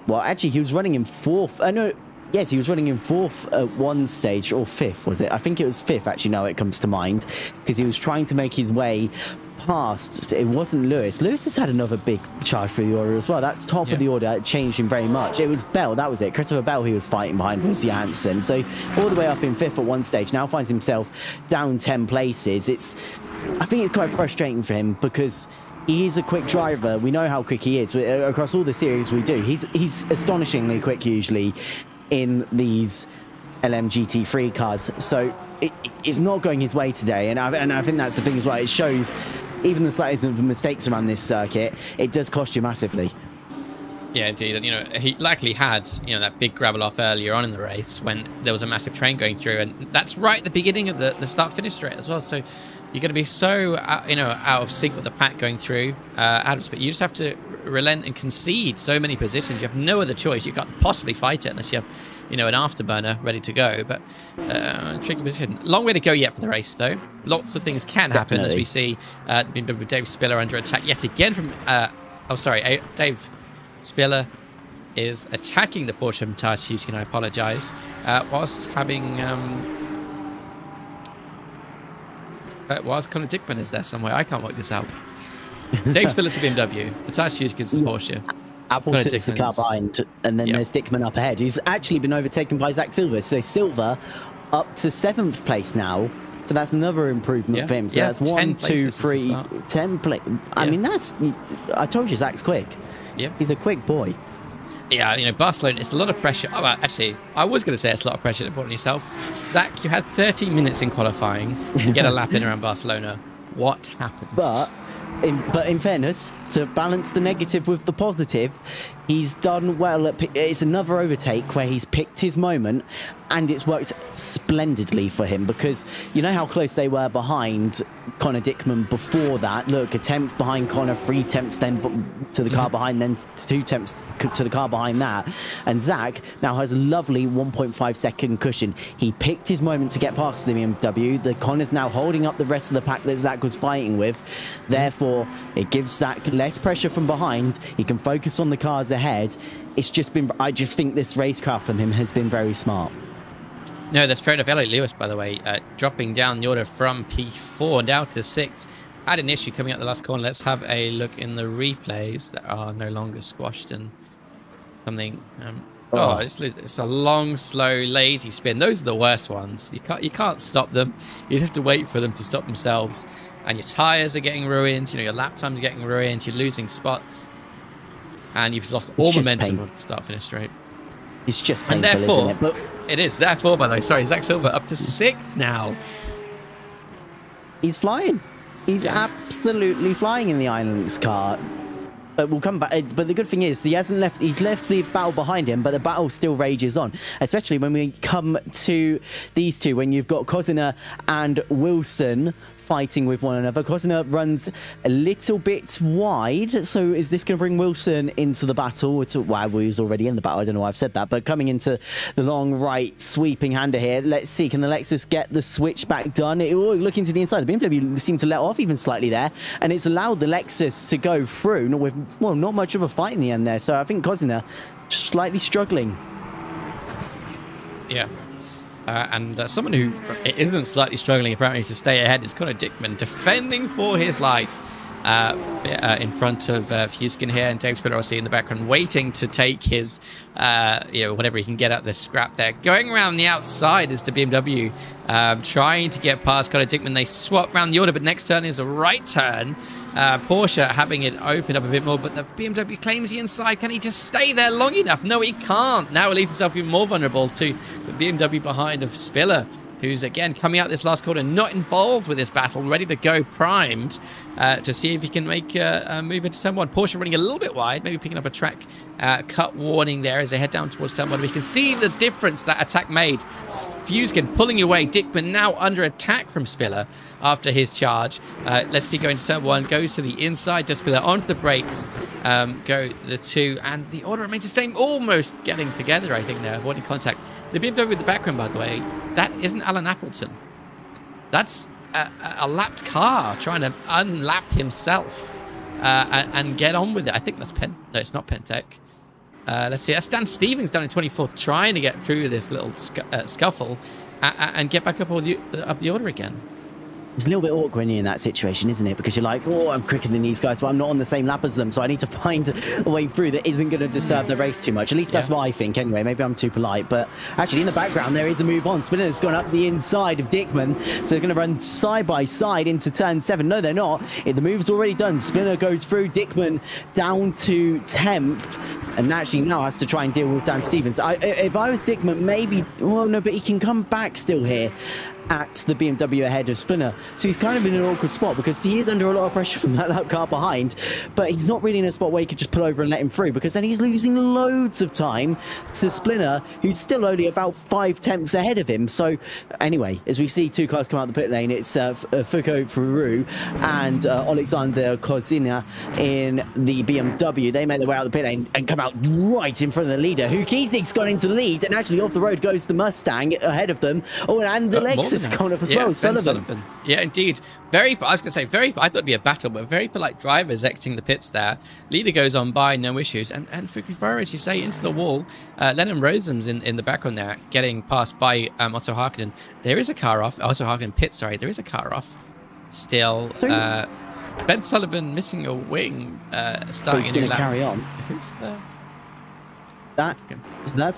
well, actually, he was running in 4th. Yes, he was running in 4th at one stage, or 5th, was it? I think it was 5th, actually, now it comes to mind, because he was trying to make his way past. It wasn't Lewis. Lewis has had another big charge through the order as well. That top of the order changed him very much. It was Bell, that was it. Christopher Bell he was fighting behind was Johansson. So all the way up in 5th at one stage, now finds himself down 10 places. I think it's quite frustrating for him because he is a quick driver. We know how quick he is. Across all the series we do, he's astonishingly quick usually in these ELMS GT3 cars. So it's not going his way today, and I think that's the thing as well. It shows even the slightest of mistakes around this circuit, it does cost you massively. Yeah, indeed. And, he likely had, that big gravel off earlier on in the race when there was a massive train going through. And that's right at the beginning of the start-finish straight as well. So you're going to be so, out of sync with the pack going through, out of speed. You just have to relent and concede so many positions. You have no other choice. You can't possibly fight it unless you have, an afterburner ready to go. But tricky position. Long way to go yet for the race, though. Lots of things can happen as we see the BMW Dave Spiller under attack yet again from... Dave Spiller is attacking the Porsche Matthias Fuchskin, I apologise, whilst having... whilst Conor Dickman is there somewhere. I can't work this out. Dave Spiller's the BMW. Matthias Fuchskin's the Porsche. Apple sits the car behind, and then there's Dickman up ahead, who's actually been overtaken by Zach Silver. So Silver up to 7th place now. So that's another improvement for him. So that's 1, 2, 3, 10 places. I mean, I told you Zach's quick. Yeah. He's a quick boy. Yeah, Barcelona, it's a lot of pressure. Oh, well, actually, I was going to say it's a lot of pressure to put on yourself. Zach, you had 30 minutes in qualifying to get a lap in around Barcelona. What happened? But in fairness, to balance the negative with the positive, he's done well. It's another overtake where he's picked his moment, and it's worked splendidly for him because you know how close they were behind Conor Dickman before that. Look, a tenth behind Conor, 3 tenths then to the car behind, then 2 tenths to the car behind that. And Zach now has a lovely 1.5 second cushion. He picked his moment to get past the BMW. The Conor's now holding up the rest of the pack that Zach was fighting with. Therefore, it gives Zach less pressure from behind. He can focus on the cars ahead. I just think this racecraft from him has been very smart. No, that's fair enough. Elliot Lewis, by the way, dropping down the order from P4 down to 6th. Had an issue coming out the last corner. Let's have a look in the replays that are no longer squashed and something. It's a long, slow, lazy spin. Those are the worst ones. You can't stop them. You have to wait for them to stop themselves. And your tyres are getting ruined. Your lap time's getting ruined. You're losing spots. And you've lost all momentum of the start-finish straight. It's just painful, and therefore, isn't it? It is. Therefore, by the way, sorry, Zach Silver up to 6th now. He's flying. He's absolutely flying in the Islands car. But we'll come back. But the good thing is, he's left the battle behind him, but the battle still rages on. Especially when we come to these two, when you've got Kozina and Wilson fighting with one another. Kozina runs a little bit wide, so is this going to bring Wilson into the battle? Well, he was already in the battle, I don't know why I've said that, but coming into the long right sweeping hander here. Let's see, can the Lexus get the switchback done? Looking to the inside, the BMW seemed to let off even slightly there, and it's allowed the Lexus to go through, not much of a fight in the end there, so I think Kozina just slightly struggling. Yeah. And someone who isn't slightly struggling apparently to stay ahead is Conor Dickman, defending for his life in front of Fuchskin here, and Dave Spiller obviously in the background waiting to take his whatever he can get out of this scrap there. Going around the outside is the BMW, trying to get past Conor Dickman. They swap around the order, but next turn is a right turn. Porsche having it open up a bit more, but the BMW claims the inside. Can he just stay there long enough? No, he can't. Now he leaves himself even more vulnerable to the BMW behind of Spiller. who's again coming out this last corner, not involved with this battle, ready to go, primed to see if he can make a move into turn 1. Porsche running a little bit wide, maybe picking up a track cut warning there as they head down towards turn 1. We can see the difference that attack made. Fuskin pulling away, Dickman now under attack from Spiller after his charge. Let's see, going to turn 1, goes to the inside, does Spiller onto the brakes, go the 2, and the order remains the same, almost getting together, I think, there, avoiding contact. The BMW in the background, by the way, that isn't Alan Appleton. That's a lapped car trying to unlap himself and get on with it. I think that's No, it's not Pentec. Let's see. That's Dan Stevens down in 24th, trying to get through this little scuffle and get back up the order again. It's a little bit awkward when you're in that situation, isn't it? Because you're like, oh, I'm quicker than these guys, but I'm not on the same lap as them, so I need to find a way through that isn't going to disturb the race too much. At least that's what I think, anyway. Maybe I'm too polite, but actually in the background there is a move on. Spinner's gone up the inside of Dickman, so they're going to run side by side into turn 7. No, they're not. The move's already done. Spinner goes through, Dickman down to 10th, and actually now has to try and deal with Dan Stevens. If I was Dickman, maybe, well, no, but he can come back still here at the BMW ahead of Spinner. So he's kind of in an awkward spot because he is under a lot of pressure from that car behind, but he's not really in a spot where he could just pull over and let him through, because then he's losing loads of time to Spinner, who's still only about 5 tenths ahead of him. So anyway, as we see 2 cars come out the pit lane, it's Foucault Ferrou and Alexander Kozina in the BMW. They make their way out the pit lane and come out right in front of the leader, who Keithig's gone into lead, and actually off the road goes the Mustang ahead of them. Oh, and the Lexus gone up as well. Sullivan. Yeah, indeed. I was going to say, I thought it'd be a battle, but very polite drivers exiting the pits there. Leader goes on by, no issues. And Fukufara, as you say, into the wall. Lennon Rosem's in the background there, getting passed by Otto Harkonnen. There is a car off. Otto Harkonnen pit, sorry. There is a car off. Still, Ben Sullivan missing a wing, starting a new lap. Carry on. Who's there? That's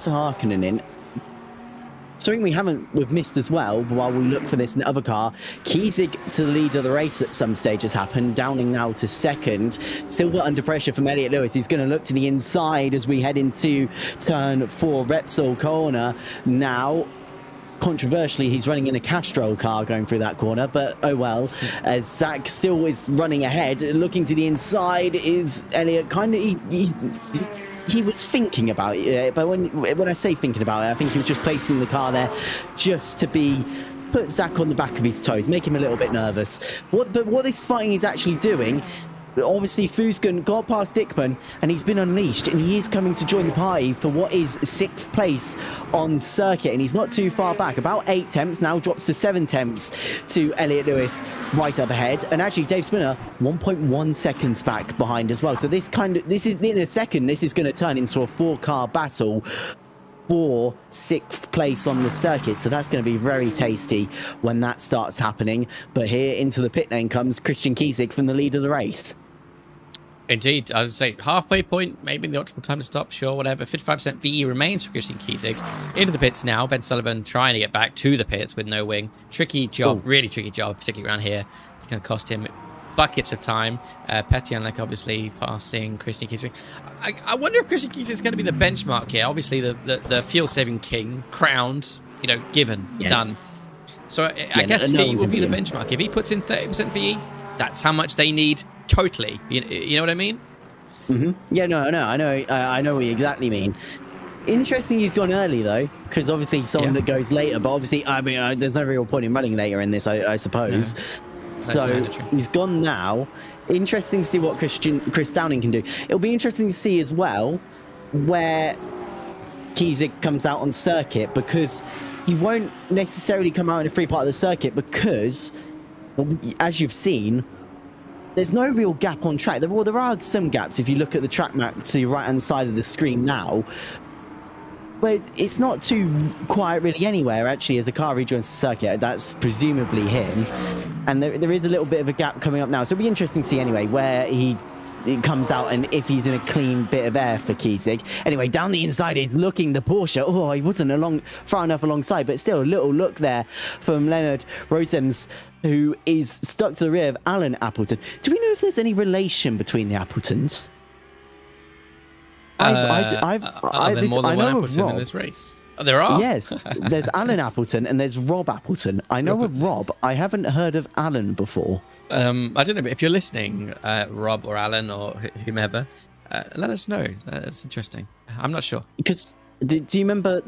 the Harkonnen in. Something we've missed as well, while we look for this in the other car, Kiesig to the lead of the race at some stage has happened, Downing now to 2nd. Silver under pressure from Elliot Lewis. He's going to look to the inside as we head into turn 4, Repsol corner. Now, controversially, he's running in a Castrol car going through that corner, but oh well. As Zach still is running ahead, looking to the inside is Elliot. Kind of, he was thinking about it, but when I say thinking about it, I think he was just placing the car there just to put Zach on the back of his toes, make him a little bit nervous. But what this fighting is actually doing, obviously Fuskin got past Dickman and he's been unleashed, and he is coming to join the party for what is 6th place on circuit, and he's not too far back, about 8 tenths, now drops to 7 tenths to Elliot Lewis right up ahead, and actually Dave Spinner 1.1 seconds back behind as well. So this is in a second, this is going to turn into a 4-car battle for 6th place on the circuit, so that's going to be very tasty when that starts happening. But here into the pit lane comes Christian Kiesig from the lead of the race. Indeed, I would say halfway point, maybe the optimal time to stop, sure, whatever. 55% VE remains for Christian Kiesig. Into the pits now, Ben Sullivan trying to get back to the pits with no wing. Tricky job, really tricky job, particularly around here. It's going to cost him buckets of time. Petian, obviously passing Christian Kiesig. I wonder if Christian Kiesig is going to be the benchmark here. Obviously, the fuel-saving king, crowned, given, done. So I guess he will be the benchmark. If he puts in 30% VE, that's how much they need totally. You know what I mean? Mm-hmm. Yeah, no, I know what you exactly mean. Interesting he's gone early, though, because obviously he's someone that goes later, but obviously, I mean, there's no real point in running later in this, I suppose. No. So he's gone now. Interesting to see what Chris Downing can do. It'll be interesting to see as well where Kiesig comes out on circuit, because he won't necessarily come out in a free part of the circuit, because, as you've seen, there's no real gap on track. There are some gaps if you look at the track map to the right-hand side of the screen now, but it's not too quiet really anywhere, actually, as a car rejoins the circuit. That's presumably him. And there is a little bit of a gap coming up now. So it'll be interesting to see, anyway, where he comes out and if he's in a clean bit of air for Kiesig. Anyway, down the inside is looking the Porsche. Oh, he wasn't far enough alongside, but still a little look there from Leonard Rosems, who is stuck to the rear of Alan Appleton. Do we know if there's any relation between the Appletons? Are there more than one Appleton in this race? Oh, there are. Yes, there's Alan Appleton and there's Rob Appleton. I know of Rob. I haven't heard of Alan before. I don't know, but if you're listening, Rob or Alan or whomever, let us know. That's interesting. I'm not sure. Because do you remember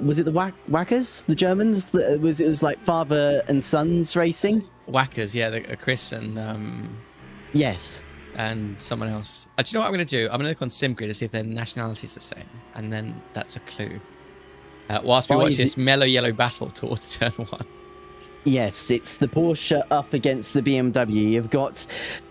was it the Whackers, the Germans? It was like father and sons racing. Whackers, yeah, Chris and yes. And someone else. Do you know what I'm going to do? I'm going to look on SimGrid to see if their nationalities are the same, and then that's a clue. Whilst we watch this mellow yellow battle towards turn 1. Yes, it's the Porsche up against the BMW. You've got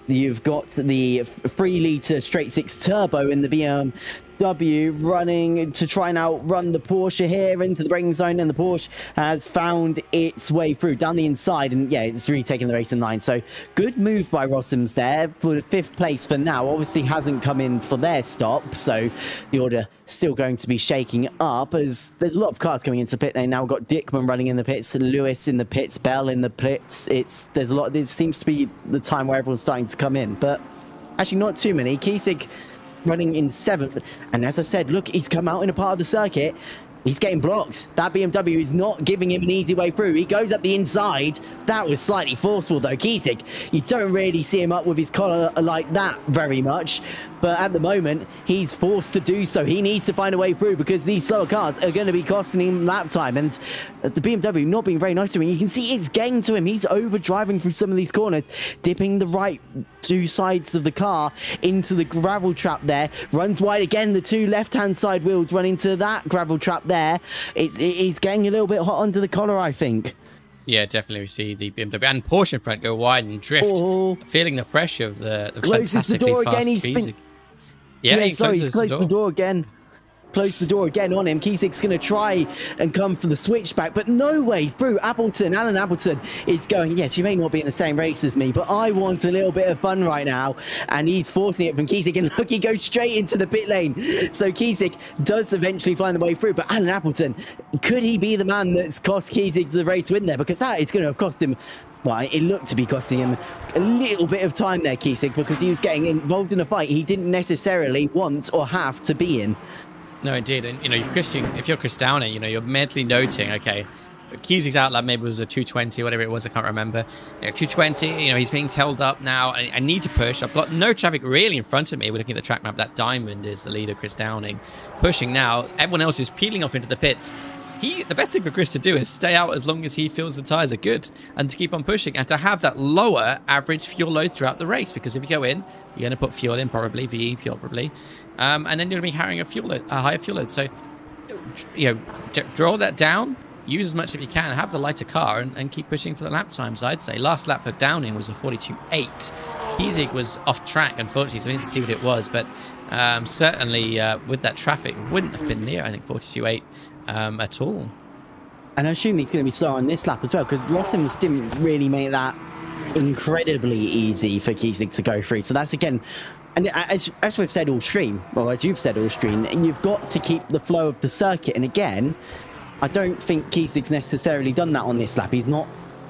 the 3-litre straight 6 turbo in the BMW running to try and outrun the Porsche here into the braking zone, and the Porsche has found its way through down the inside, and yeah, it's really taking the race in line. So good move by Rossums there for the 5th place for now. Obviously hasn't come in for their stop, so the order still going to be shaking up as there's a lot of cars coming into pit lane now. We've got Dickman running in the pits, Lewis in the pits, Bell in the pits. There's a lot. This seems to be the time where everyone's starting to come in, but actually not too many. Kiesig running in 7th, and as I said, look, he's come out in a part of the circuit. He's getting blocked. That BMW is not giving him an easy way through. He goes up the inside. That was slightly forceful though. Kiesig, you don't really see him up with his collar like that very much, but at the moment he's forced to do so. He needs to find a way through because these slower cars are going to be costing him lap time, and the BMW not being very nice to him. You can see it's getting to him. He's over driving through some of these corners, dipping the right 2 sides of the car into the gravel trap there. Runs wide again. The 2 left-hand side wheels run into that gravel trap there. It's getting a little bit hot under the collar, I think. Yeah, definitely. We see the BMW and Porsche in front go wide and drift, feeling the pressure of the fantastically fast Kiesig. Yeah, he's closed the door again. Close the door again on him. Kiesig's going to try and come for the switchback, but no way through. Alan Appleton is going, yes, you may not be in the same race as me, but I want a little bit of fun right now. And he's forcing it from Kiesig, and look, he goes straight into the pit lane. So Kiesig does eventually find the way through, but Alan Appleton, could he be the man that's cost Kiesig the race win there? Because that is going to have cost him, well, it looked to be costing him a little bit of time there, Kiesig, because he was getting involved in a fight he didn't necessarily want or have to be in. No, indeed. And, you know, if you're Chris Downing, you know, you're mentally noting, okay, Kiesig's outlap maybe was a 220, whatever it was, I can't remember. 220, you know, he's being held up now. I need to push. I've got no traffic really in front of me. We're looking at the track map. That diamond is the leader, Chris Downing. Pushing now. Everyone else is peeling off into the pits. The best thing for Chris to do is stay out as long as he feels the tyres are good and to keep on pushing and to have that lower average fuel load throughout the race, because if you go in, you're going to put fuel in, probably, VE probably, and then you're going to be carrying a higher fuel load. So, you know, draw that down, use as much as you can, have the lighter car and keep pushing for the lap times, I'd say. Last lap for Downing was a 42.8. Kiesig was off track, unfortunately, so we didn't see what it was, but certainly with that traffic, wouldn't have been near, I think, 42.8 at all. And I assume he's going to be slow on this lap as well, because Rossums didn't really make that incredibly easy for Kiesig to go through. So that's, again, and as we've said all stream, well, as you've said all stream, you've got to keep the flow of the circuit. And again, I don't think Kiesig's necessarily done that on this lap. He's not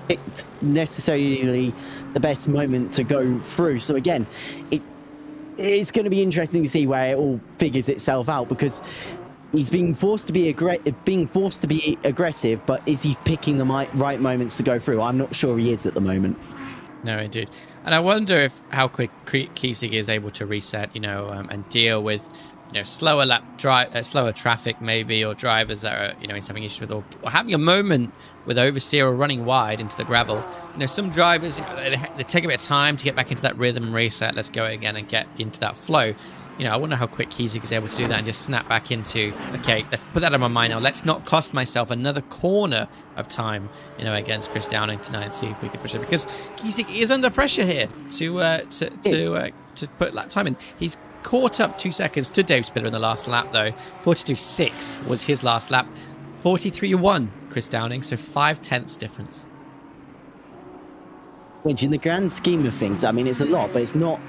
picked necessarily the best moment to go through. So again, it's going to be interesting to see where it all figures itself out, because he's being forced to be aggressive, but is he picking the right moments to go through? I'm not sure he is at the moment. No, indeed. And I wonder how quick Kiesig is able to reset, you know, and deal with, you know, slower traffic maybe, or drivers that are, you know, he's having issues with, or having a moment with oversteer or running wide into the gravel. You know, some drivers, you know, they take a bit of time to get back into that rhythm and reset. Let's go again and get into that flow. You know, I wonder how quick Kiesig is able to do that and just snap back into, okay, let's put that on my mind now. Let's not cost myself another corner of time, you know, against Chris Downing tonight, and see if we can push it. Because Kiesig is under pressure here to put lap time in. He's caught up 2 seconds to Dave Spiller in the last lap, though. 42.6 was his last lap. 43.1, Chris Downing, so 5/10 difference. Which, in the grand scheme of things, I mean, it's a lot, but it's not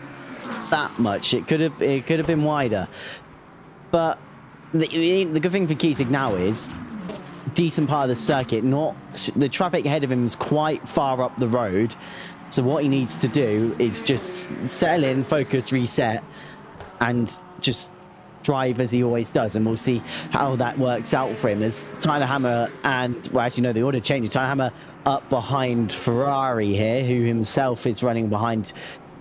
that much. It could have been wider. But the good thing for Kiesig now is decent part of the circuit. Not the traffic ahead of him is quite far up the road. So what he needs to do is just settle in, focus, reset, and just drive as he always does, and we'll see how that works out for him as Tyler Hammer and, well, actually no, the order changes. Tyler Hammer up behind Ferrari here, who himself is running behind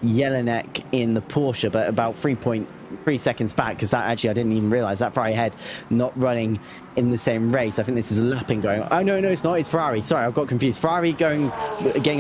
Jelinek in the Porsche, but about 3.3 seconds back, because that actually I didn't even realize that Ferrari ahead not running in the same race. I think this is a lapping going on. Oh no, it's not, it's Ferrari, sorry, I've got confused. Ferrari getting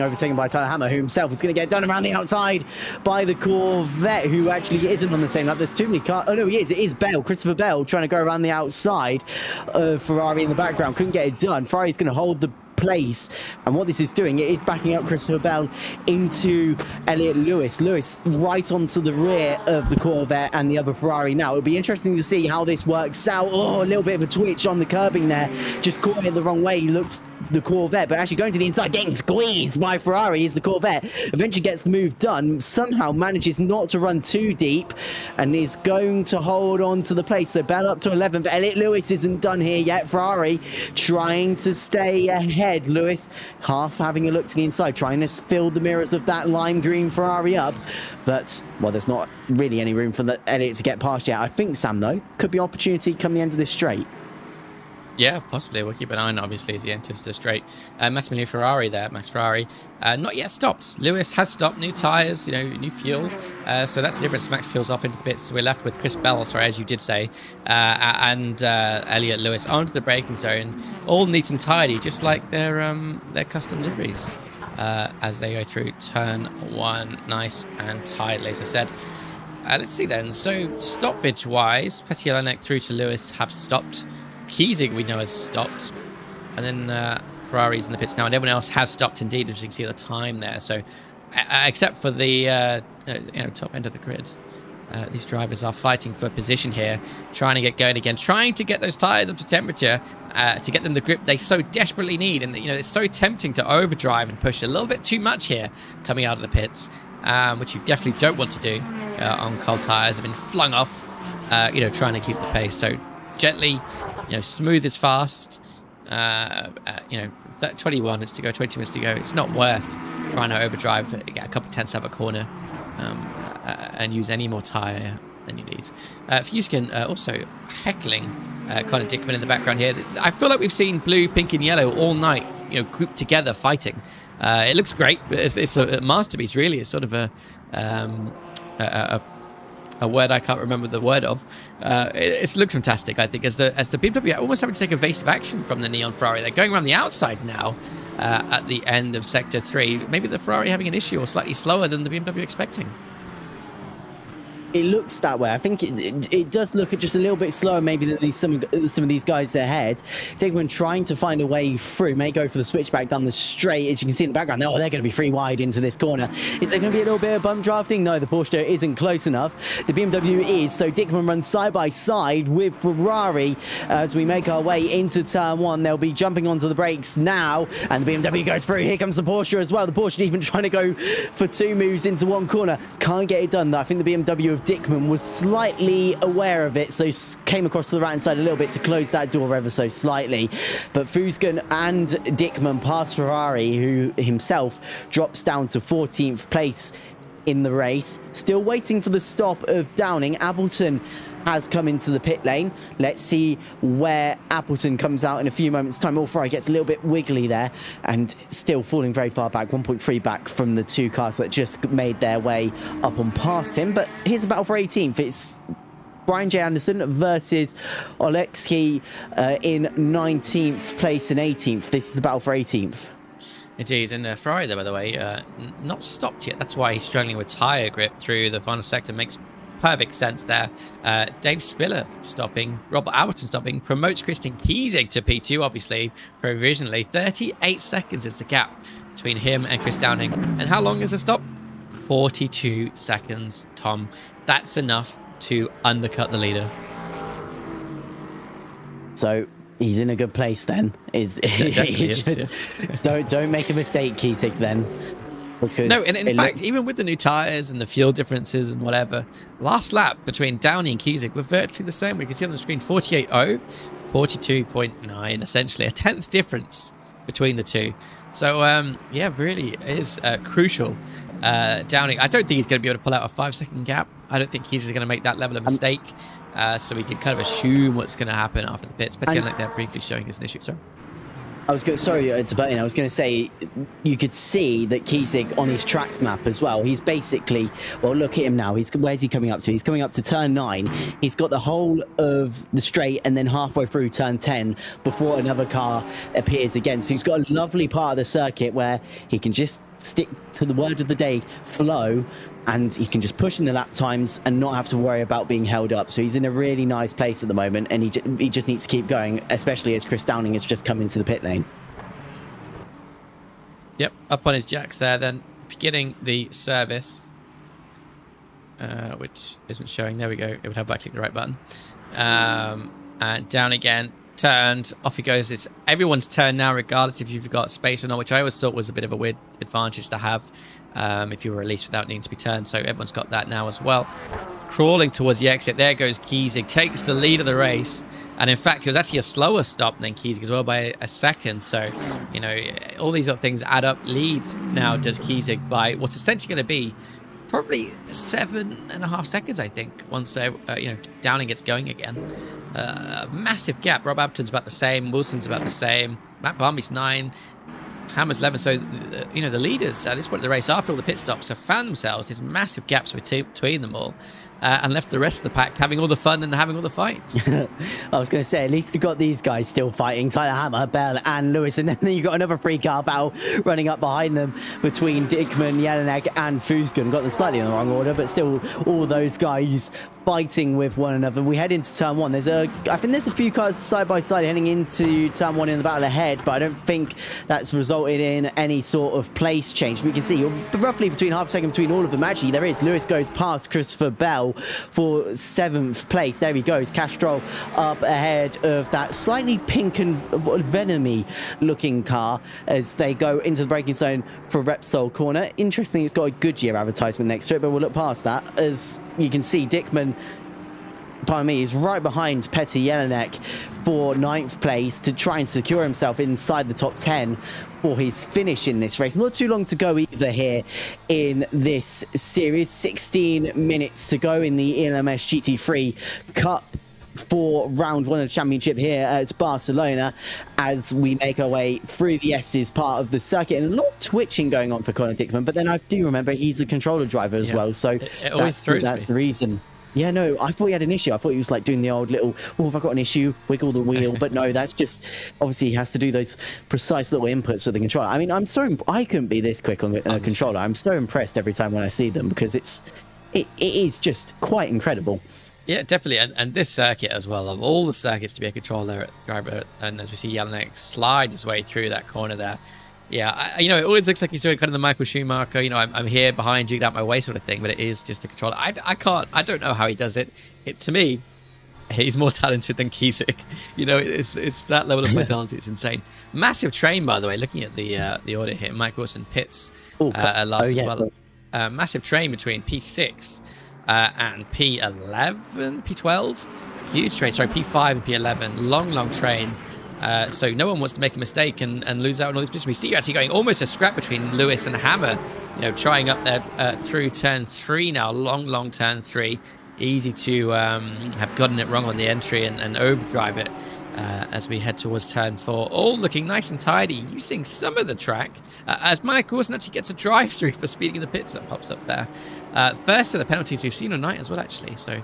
overtaken by Tyler Hammer, who himself is going to get done around the outside by the Corvette, who actually isn't on the same lap. There's too many cars. Oh no, he is, it is Bell, Christopher Bell, trying to go around the outside of Ferrari in the background, couldn't get it done. Ferrari's going to hold the place, and what this is doing, it is backing up Christopher Bell into Elliot Lewis right onto the rear of the Corvette and the other Ferrari. Now it'll be interesting to see how this works out. Oh, a little bit of a twitch on the curbing there, just caught it the wrong way. He looks the Corvette, but actually going to the inside, getting squeezed by Ferrari is the Corvette. Eventually gets the move done, somehow manages not to run too deep, and is going to hold on to the place. So Bell up to 11th. Elliot Lewis isn't done here yet. Ferrari trying to stay ahead. Lewis half having a look to the inside, trying to fill the mirrors of that lime green Ferrari up, but well, there's not really any room for the Elliot to get past yet. I think, Sam, though, could be opportunity come the end of this straight. Yeah, possibly. We'll keep an eye on, obviously, as he enters the straight. Massimiliano Ferrari there, Max Ferrari, not yet stopped. Lewis has stopped, new tyres, new fuel. So that's the difference. Max fuels off into the pits. So we're left with Chris Bell, sorry, as you did say, and Elliot Lewis onto the braking zone, all neat and tidy, just like their custom liveries, as they go through turn 1, nice and tidily, as I said. Let's see then. So stoppage-wise, Petty Jelinek through to Lewis have stopped. Kiesig, we know, has stopped, and then Ferrari's in the pits now, and everyone else has stopped indeed, as you can see the time there. So except for the top end of the grid, these drivers are fighting for position here, trying to get going again, trying to get those tires up to temperature to get them the grip they so desperately need. And it's so tempting to overdrive and push a little bit too much here coming out of the pits, which you definitely don't want to do on cold tires. Have been flung off, trying to keep the pace. So gently, smooth is fast. 21 minutes to go, 20 minutes to go. It's not worth trying to overdrive, get a couple of tenths out of a corner, and use any more tyre than you need. Fuskin also heckling Connor Dickman in the background here. I feel like we've seen blue, pink, and yellow all night, grouped together fighting. It looks great. It's a masterpiece, really. It's sort of a word I can't remember the word of. It looks fantastic, I think, as the BMW are almost having to take evasive action from the Neon Ferrari. They're going around the outside now at the end of Sector 3. Maybe the Ferrari having an issue, or slightly slower than the BMW expecting. It looks that way. I think it does look just a little bit slower maybe than some of these guys ahead. Dickman trying to find a way through, may go for the switchback down the straight. As you can see in the background, they're going to be free wide into this corner. Is there going to be a little bit of bump drafting? No, the Porsche isn't close enough. The BMW is, so Dickman runs side by side with Ferrari as we make our way into turn 1. They'll be jumping onto the brakes now, and the BMW goes through. Here comes the Porsche as well. The Porsche even trying to go for 2 moves into one corner. Can't get it done though. I think the BMW of Dickman was slightly aware of it, so came across to the right hand side a little bit to close that door ever so slightly. But Fuskin and Dickman pass Ferrari, who himself drops down to 14th place in the race. Still waiting for the stop of Downing. Appleton has come into the pit lane. Let's see where Appleton comes out in a few moments' time. Ferrari gets a little bit wiggly there, and still falling very far back, 1.3 back from the 2 cars that just made their way up and past him. But here's the battle for 18th. It's Brian J. Anderson versus Oleksky in 19th place and 18th. This is the battle for 18th. Indeed, and Ferrari there, by the way, not stopped yet. That's why he's struggling with tyre grip through the final sector. Makes perfect sense there. Dave Spiller stopping, Robert Alberton stopping, promotes Christian Kiesig to P2, obviously, provisionally. 38 seconds is the gap between him and Chris Downing. And how long is the stop? 42 seconds, Tom. That's enough to undercut the leader. So he's in a good place then. Definitely is, yeah. Don't make a mistake, Kiesig, then. Because no, and in fact, even with the new tyres and the fuel differences and whatever, last lap between Downey and Kiesig were virtually the same. We can see on the screen 48.0, 42.9, essentially a 10th difference between the two. So, yeah, really is crucial. Downing, I don't think he's going to be able to pull out a 5-second gap. I don't think he's just going to make that level of mistake. So we can kind of assume what's going to happen after the pits. Especially like they're briefly showing us an issue. Sorry. I was going. Sorry, it's Bertin. I was going to say, you could see that Kiesig on his track map as well. He's basically, well, look at him now. Where's he coming up to? He's coming up to turn 9. He's got the whole of the straight and then halfway through turn 10 before another car appears again. So he's got a lovely part of the circuit where he can just stick to the word of the day, flow, and he can just push in the lap times and not have to worry about being held up. So he's in a really nice place at the moment, and he just needs to keep going, especially as Chris Downing has just come into the pit lane. Yep, up on his jacks there, then beginning the service, which isn't showing. There we go. It would have back-click the right button. And down again, turned, off he goes. It's everyone's turn now, regardless if you've got space or not, which I always thought was a bit of a weird advantage to have if you were released without needing to be turned. So everyone's got that now as well. Crawling towards the exit. There goes Kiesig, takes the lead of the race. And in fact, it was actually a slower stop than Kiesig as well by a second. So, you know, all these other things add up. Leads now does Kiesig by what's essentially going to be probably 7.5 seconds, I think, once you know, Downing gets going again. A massive gap. Rob Abton's about the same. Wilson's about the same. Matt Barmy's 9. Hammer's 11. So, you know, the leaders at this point of the race, after all the pit stops, have found themselves these massive gaps between them all. And left the rest of the pack having all the fun and having all the fights. I was going to say, at least you got these guys still fighting, Tyler Hammer, Bell and Lewis, and then you got another 3-car battle running up behind them between Dickman, Jelinek and Fusken. Got them slightly in the wrong order, but still all those guys fighting with one another. We head into turn 1. I think there's a few cars side by side heading into turn 1 in the battle ahead, but I don't think that's resulted in any sort of place change. We can see roughly between half a second between all of them. Actually, there is. Lewis goes past Christopher Bell for 7th place. There he goes. Castro up ahead of that slightly pink and venomy looking car as they go into the braking zone for Repsol corner. Interesting, it's got a Goodyear advertisement next to it, but we'll look past that. As you can see, Dickman, pardon me, is right behind Petr Jelinek for 9th place to try and secure himself inside the top 10 for his finish in this race. Not too long to go either here in this series. 16 minutes to go in the ELMS GT3 Cup for round 1 of the championship here at Barcelona as we make our way through the S's part of the circuit. And a lot of twitching going on for Conor Dickman, but then I do remember he's a controller driver as well, so it always that's the reason. Yeah, no, I thought he had an issue. I thought he was like doing the old little, oh, if I've got an issue, wiggle the wheel. But no, that's just, obviously he has to do those precise little inputs with the controller. I mean, I couldn't be this quick on a controller. I'm so impressed every time when I see them because it is just quite incredible. Yeah, definitely. And this circuit as well, of all the circuits to be a controller driver, and as we see Jelinek slide his way through that corner there. Yeah, you know, it always looks like he's doing kind of the Michael Schumacher, you know, I'm here behind you, get out my way sort of thing, but it is just a controller. I don't know how he does it. To me, he's more talented than Kiesig. You know, it's that level of vitality. It's insane. Massive train, by the way, looking at the order here. Mike Wilson pits last as well. Massive train between P6 and P11, P12. Huge train, sorry, P5 and P11. Long train. So no one wants to make a mistake and lose out on all these positions. We see you actually going almost a scrap between Lewis and Hammer, you know, trying up there through turn 3 now, long turn 3. Easy to have gotten it wrong on the entry and overdrive it as we head towards turn 4. All looking nice and tidy, using some of the track as Mike Wilson actually gets a drive-through for speeding the pits that pops up there. First of the penalties we've seen tonight as well, actually. So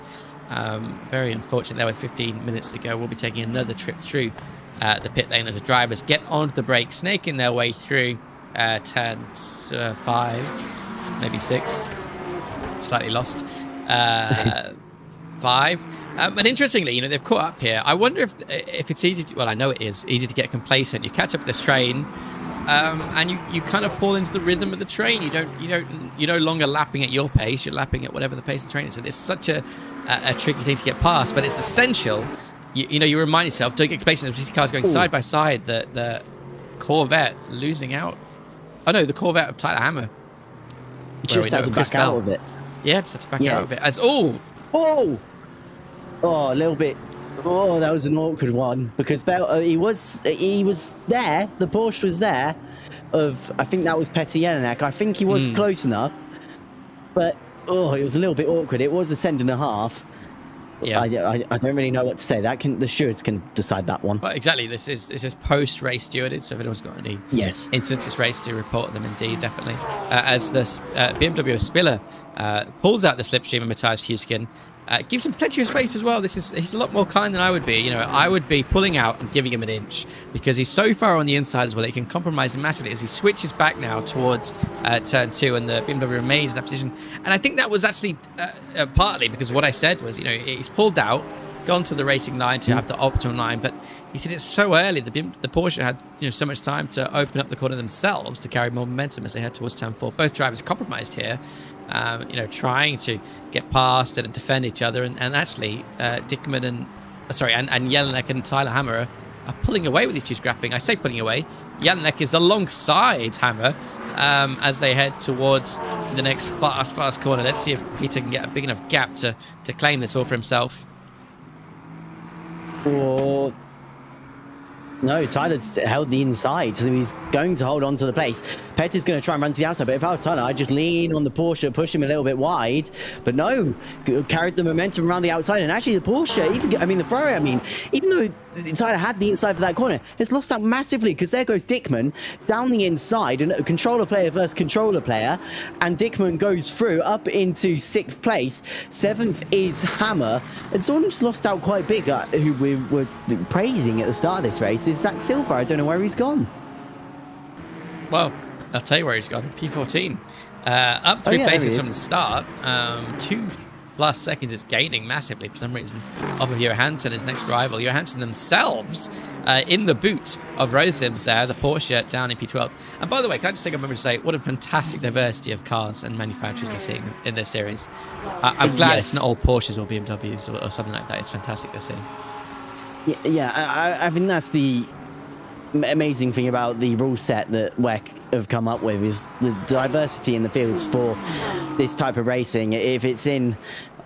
very unfortunate there with 15 minutes to go. We'll be taking another trip through the pit lane as the drivers get onto the brakes, snaking their way through turns 5, maybe 6. Slightly lost. 5. But interestingly, you know, they've caught up here. I wonder if it's easy to, well, I know it is easy to get complacent. You catch up with this train, and you kind of fall into the rhythm of the train. You're no longer lapping at your pace. You're lapping at whatever the pace of the train is. And it's such a tricky thing to get past, but it's essential. You know, you remind yourself, don't get complacent if these cars going side by side. The Corvette losing out. Oh no, the Corvette of Tyler Hammer. Just had to back out of it. Yeah, just had to back out of it. As a little bit Oh, that was an awkward one because he was there. The Porsche was there. I think that was Petr Jelinek. I think he was close enough, but it was a little bit awkward. It was a second and a half. Yeah, I don't really know what to say. The stewards can decide that one. Well, exactly. This is post-race stewarded, so if anyone's got any instances race to report them, indeed, definitely. As this BMW Spiller pulls out the slipstream of Matthias Huskin, gives him plenty of space as well. He's a lot more kind than I would be. You know, I would be pulling out and giving him an inch because he's so far on the inside as well. He can compromise him massively as he switches back now towards turn 2, and the BMW remains in that position. And I think that was actually partly because what I said was, you know, he's pulled out, gone to the racing line to have the optimum line, but he did it so early. The Porsche had, you know, so much time to open up the corner themselves to carry more momentum as they head towards turn 4. Both drivers compromised here, you know, trying to get past and defend each other, and actually Dickman and Jelinek and Tyler Hammer are pulling away with these two scrapping. I say pulling away. Jelinek is alongside Hammer as they head towards the next fast corner. Let's see if Peter can get a big enough gap to claim this all for himself. Or no, Tyler's held the inside, so he's going to hold on to the place. Petr's going to try and run to the outside, but if I was Tyler, I'd just lean on the Porsche, push him a little bit wide. But no, carried the momentum around the outside, and actually the Porsche, the Ferrari, even though Tyler had the inside for that corner, it's lost out massively because there goes Dickman down the inside, and a controller player versus controller player, and Dickman goes through up into 6th place. 7th is Hammer, and someone who's lost out quite big, who we were praising at the start of this race, is Zach Silver. I don't know where he's gone. Well, I'll tell you where he's gone. P14. Up 3 places from the start. 2+ seconds. It's gaining massively for some reason off of Johansson, his next rival. Johansson themselves in the boot of Rosims there, the Porsche down in P12. And by the way, can I just take a moment to say what a fantastic diversity of cars and manufacturers we're seeing in this series. I'm glad it's not all Porsches or BMWs or something like that. It's fantastic to see. Yeah, I mean, that's the amazing thing about the rule set that WEC have come up with, is the diversity in the fields for this type of racing. If it's in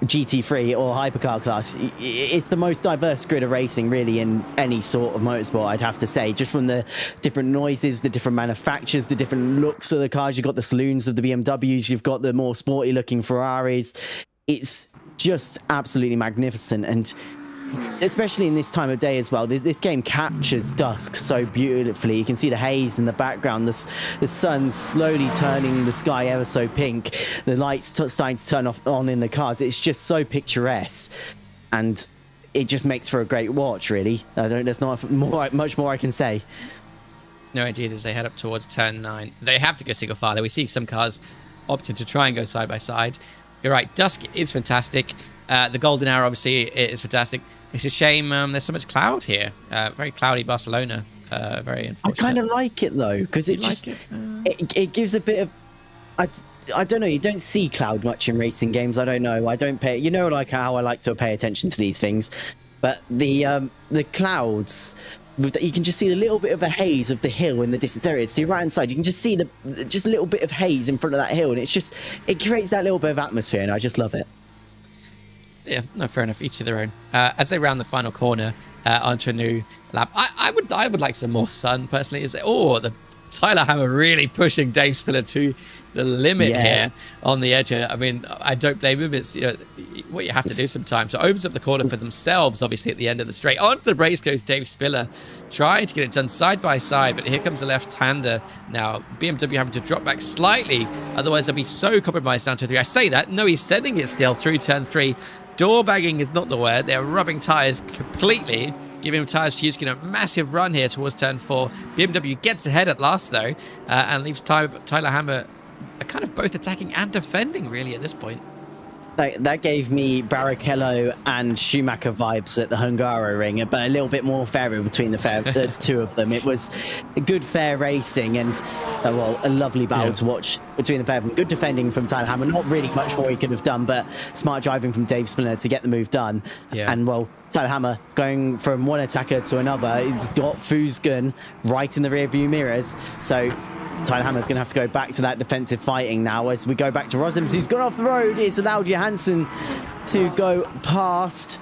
GT3 or hypercar class, it's the most diverse grid of racing really in any sort of motorsport, I'd have to say. Just from the different noises, the different manufacturers, the different looks of the cars. You've got the saloons of the BMWs, you've got the more sporty looking Ferraris. It's just absolutely magnificent, and especially in this time of day as well, this game captures dusk so beautifully. You can see the haze in the background, the sun slowly turning the sky ever so pink, the lights starting to turn on in the cars. It's just so picturesque, and it just makes for a great watch, really. There's not much more I can say. No, indeed, as they head up towards turn 9. They have to go single file. We see some cars opted to try and go side by side. You're right, dusk is fantastic. The golden hour, obviously, is fantastic. It's a shame there's so much cloud here. Very cloudy Barcelona. Very unfortunate. I kind of like it, though, because it just it gives a bit of... I don't know, you don't see cloud much in racing games. I don't know. I don't pay... You know, like how I like to pay attention to these things. But the clouds... You can just see a little bit of a haze of the hill in the distance area. So you're right inside, you can just see just a little bit of haze in front of that hill, and it creates that little bit of atmosphere, and I just love it. Yeah, no, fair enough. Each to their own. As they round the final corner onto a new lap, I would like some more sun personally. The Tyler Hammer really pushing Dave Spiller to the limit here on the edge. I mean, I don't blame him. It's what you have to do sometimes. So opens up the corner for themselves, obviously, at the end of the straight. Onto the brakes goes Dave Spiller, trying to get it done side by side, but here comes the left-hander now. BMW having to drop back slightly, otherwise they'll be so compromised down to 3. I say that. No, he's sending it still through turn 3. Door bagging is not the word. They're rubbing tyres completely, giving Matthias Huskin a massive run here towards turn 4. BMW gets ahead at last, though, and leaves Tyler Hammer kind of both attacking and defending, really, at this point. That gave me Barrichello and Schumacher vibes at the Hungaroring, but a little bit more fairer between the two of them. It was good, fair racing, and a lovely battle to watch between the pair of them. Good defending from Tyler Hammer. Not really much more he could have done, but smart driving from Dave Spiller to get the move done. Yeah. And, Tyler Hammer going from one attacker to another. It's got Fusgen right in the rear-view mirrors, so... Tyler Hammer's going to have to go back to that defensive fighting now as we go back to Rosims, who's gone off the road. It's allowed Johansson to go past.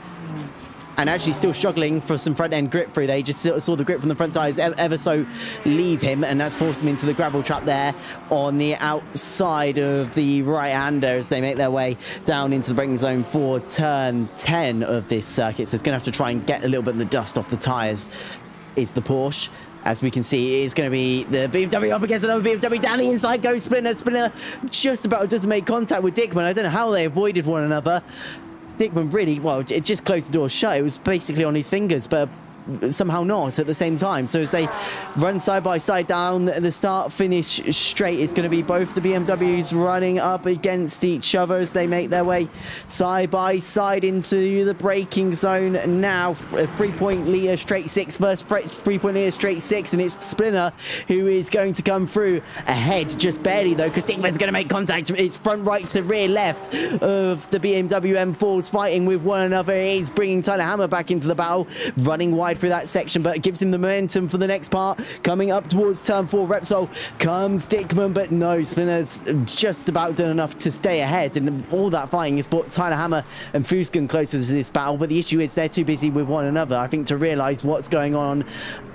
and actually still struggling for some front end grip through. They just saw the grip from the front tyres ever so leave him, and that's forced him into the gravel trap there on the outside of the right-hander as they make their way down into the braking zone for turn 10 of this circuit. So it's going to have to try and get a little bit of the dust off the tyres is the Porsche. As we can see, it's going to be the BMW up against another BMW. Down the inside goes Splinter. Splinter just about doesn't make contact with Dickman. I don't know how they avoided one another. Dickman really, well, it just closed the door shut. It was basically on his fingers, but somehow not at the same time. So as they run side by side down the start finish straight, it's going to be both the BMWs running up against each other as they make their way side by side into the braking zone now. A 3-point leader straight 6 versus 3-point leader straight 6, and it's Splinter who is going to come through ahead just barely though, because Dickman's going to make contact. It's front right to rear left of the BMW M4s fighting with one another. He's bringing Tyler Hammer back into the battle, running wide through that section, but it gives him the momentum for the next part. Coming up towards turn 4, Repsol comes Dickman, but no, Spinner's just about done enough to stay ahead, and all that fighting has brought Tyler Hammer and Fuskin closer to this battle. But the issue is they're too busy with one another, I think, to realise what's going on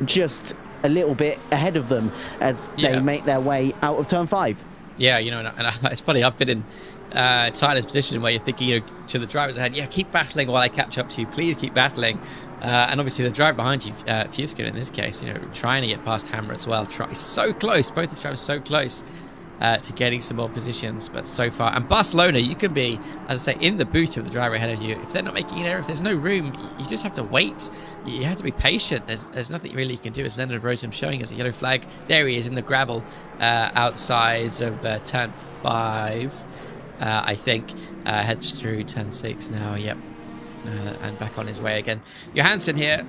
just a little bit ahead of them as they make their way out of turn 5. Yeah, you know, and it's funny, I've been in Tyler's position where you're thinking, you know, to the drivers ahead, yeah, keep battling while I catch up to you, please keep battling. And obviously the driver behind you, Fuskin in this case, you know, trying to get past Hammer as well. So close, both these drivers so close to getting some more positions, but so far. And Barcelona, you can be, as I say, in the boot of the driver ahead of you. If they're not making an error, if there's no room, you just have to wait. You have to be patient. There's nothing really you can do. As Leonard Rosen showing us a yellow flag. There he is in the gravel outside of turn 5, I think. Heads through turn 6 now, yep. And back on his way again. Johansson here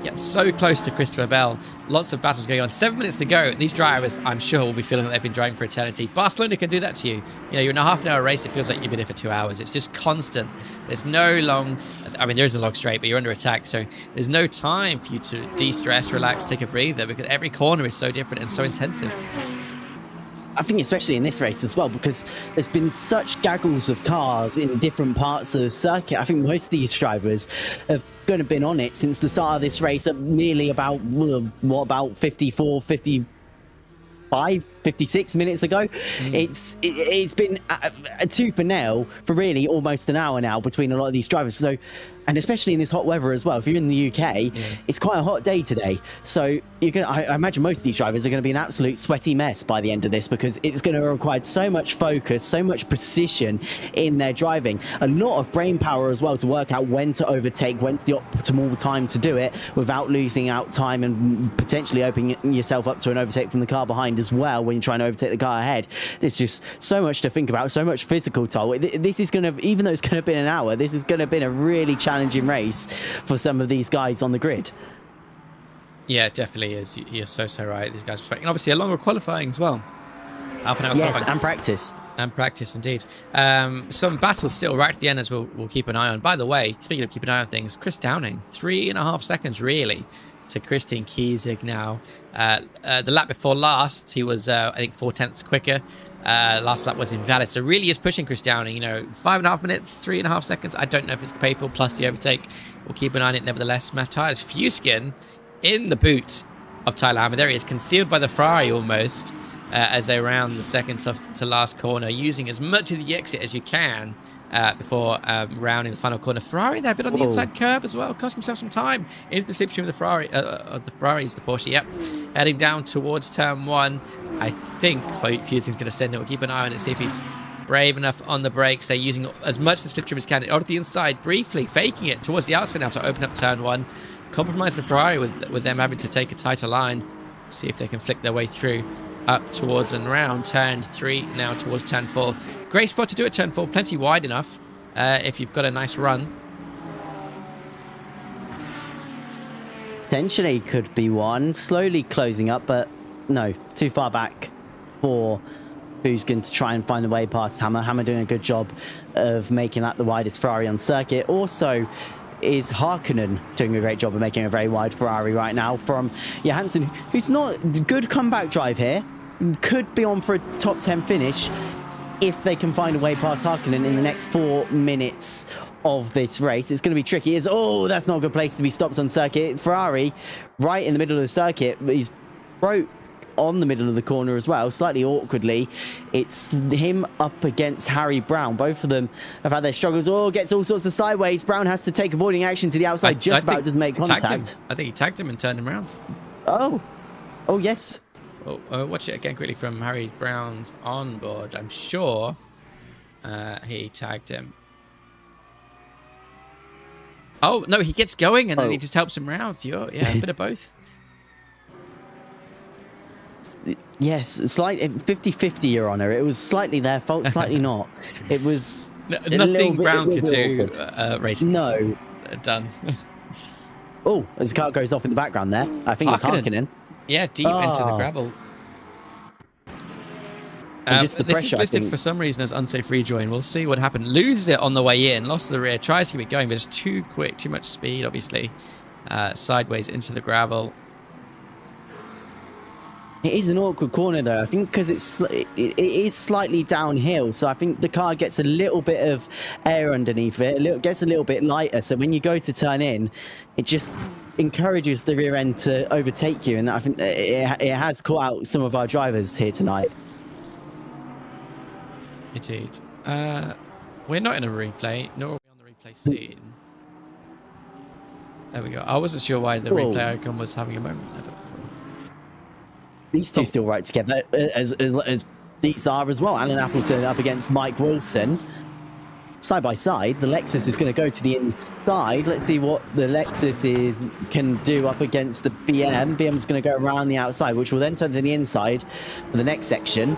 gets so close to Christopher Bell. Lots of battles going on. 7 minutes to go. These drivers, I'm sure, will be feeling that they've been driving for eternity. Barcelona can do that to you. You know, you're in a half-an-hour race. It feels like you've been here for 2 hours. It's just constant. There's no long... I mean, there is a long straight, but you're under attack, so there's no time for you to de-stress, relax, take a breather, because every corner is so different and so intensive. I think especially in this race as well, because there's been such gaggles of cars in different parts of the circuit. I think most of these drivers have going to been on it since the start of this race, nearly about, what, about 54, 55, 56 minutes ago. It's been a tooth and nail for really almost an hour now between a lot of these drivers. So, and especially in this hot weather as well. If you're in the UK, it's quite a hot day today. So you're gonna, I imagine most of these drivers are going to be an absolute sweaty mess by the end of this, because it's going to require so much focus, so much precision in their driving. A lot of brain power as well to work out when to overtake, when's the optimal time to do it without losing out time and potentially opening yourself up to an overtake from the car behind as well when you're trying to overtake the car ahead. There's just so much to think about, so much physical toll. This is going to, even though it's going to be an hour, this is going to be a really challenging race for some of these guys on the grid. Yeah, it definitely is. You're so right. These guys are fighting. And obviously a longer qualifying as well. Half an hour qualifying. And practice. And practice, indeed. Some battles still right at the end as we'll keep an eye on. By the way, speaking of keeping an eye on things, Chris Downing, 3.5 seconds really to Christian Kiesig now. The lap before last, he was, I think, 4/10 quicker. Last lap was invalid, so really is pushing Chris Downing. You know, 5.5 minutes, 3.5 seconds. I don't know if it's capable, plus the overtake. We'll keep an eye on it nevertheless. Matthias Fuskin in the boot of Tyler Hammer. There he is, concealed by the Ferrari almost, as they round the second to last corner, using as much of the exit as you can before rounding the final corner. Ferrari there, a bit on the inside curb as well, costing himself some time into the slipstream of the Ferrari, the Porsche. Yep, heading down towards turn 1. I think Fusing's going to send it. We'll keep an eye on it, see if he's brave enough on the brakes. They're using as much of the slipstream as can. Out of the inside, briefly faking it towards the outside now to open up turn 1. Compromise the Ferrari with them having to take a tighter line. See if they can flick their way through up towards and round turn 3 now towards turn 4. Great spot to do it, turn 4, plenty wide enough if you've got a nice run. Potentially could be one, slowly closing up, but no, too far back for who's going to try and find a way past Hammer. Hammer doing a good job of making that the widest Ferrari on circuit. Also is Harkonnen doing a great job of making a very wide Ferrari right now from Johansson, who's not good comeback drive here. Could be on for a top 10 finish if they can find a way past Harkonnen in the next 4 minutes of this race. It's going to be tricky. Oh, that's not a good place to be stopped on circuit. Ferrari, right in the middle of the circuit, he's broke on the middle of the corner as well, slightly awkwardly. It's him up against Harry Brown. Both of them have had their struggles. Oh, gets all sorts of sideways. Brown has to take avoiding action to the outside. Just about doesn't make contact. I think he tagged him and turned him around. Oh, yes. Oh, watch it again quickly from Harry Brown's onboard. I'm sure he tagged him. Oh, no, he gets going and then he just helps him round. Yeah, a bit of both. Yes, slight 50-50, Your Honor. It was slightly their fault, slightly not. It was nothing Brown could do racing. No. Done. Oh, as the car goes off in the background there. I think it's Harkonnen. Yeah, deep into the gravel. Just the this pressure, is listed for some reason as unsafe rejoin. We'll see what happened. Loses it on the way in, lost the rear, tries to keep it going, but it's too quick, too much speed, obviously. Sideways into the gravel. It is an awkward corner, though. I think because it is slightly downhill, so I think the car gets a little bit of air underneath it. Gets a little bit lighter, so when you go to turn in, it just encourages the rear end to overtake you, and I think it has caught out some of our drivers here tonight. Indeed. We're not in a replay, nor are we on the replay scene. There we go. I wasn't sure why the replay icon was having a moment. I don't know. These two still right together, as these are as well. Alan Appleton up against Mike Wilson. Side by side, the Lexus is going to go to the inside. Let's see what the Lexus can do up against the BM. BM's going to go around the outside, which will then turn to the inside for the next section.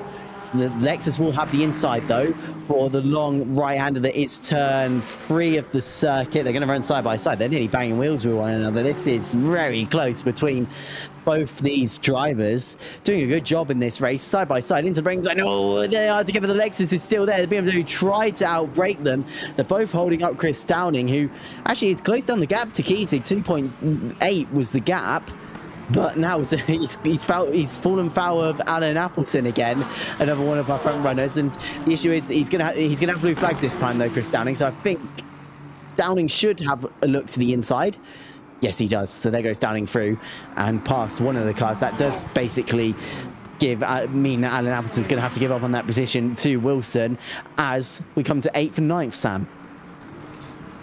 The Lexus will have the inside, though, for the long right-hander that is turn 3 of the circuit. They're going to run side by side. They're nearly banging wheels with one another. This is very close between both these drivers. Doing a good job in this race, side by side into the ring zone. Oh, they are together. The Lexus is still there. The BMW tried to outbrake them. They're both holding up Chris Downing, who actually is close down the gap to Keating. 2.8 was the gap. But now he's fallen foul of Alan Appleton again, another one of our front runners. And the issue is he's gonna have blue flags this time, though, Chris Downing. So I think Downing should have a look to the inside. Yes, he does. So there goes Downing through and past one of the cars. That does basically mean that Alan Appleton's going to have to give up on that position to Wilson as we come to 8th and 9th, Sam.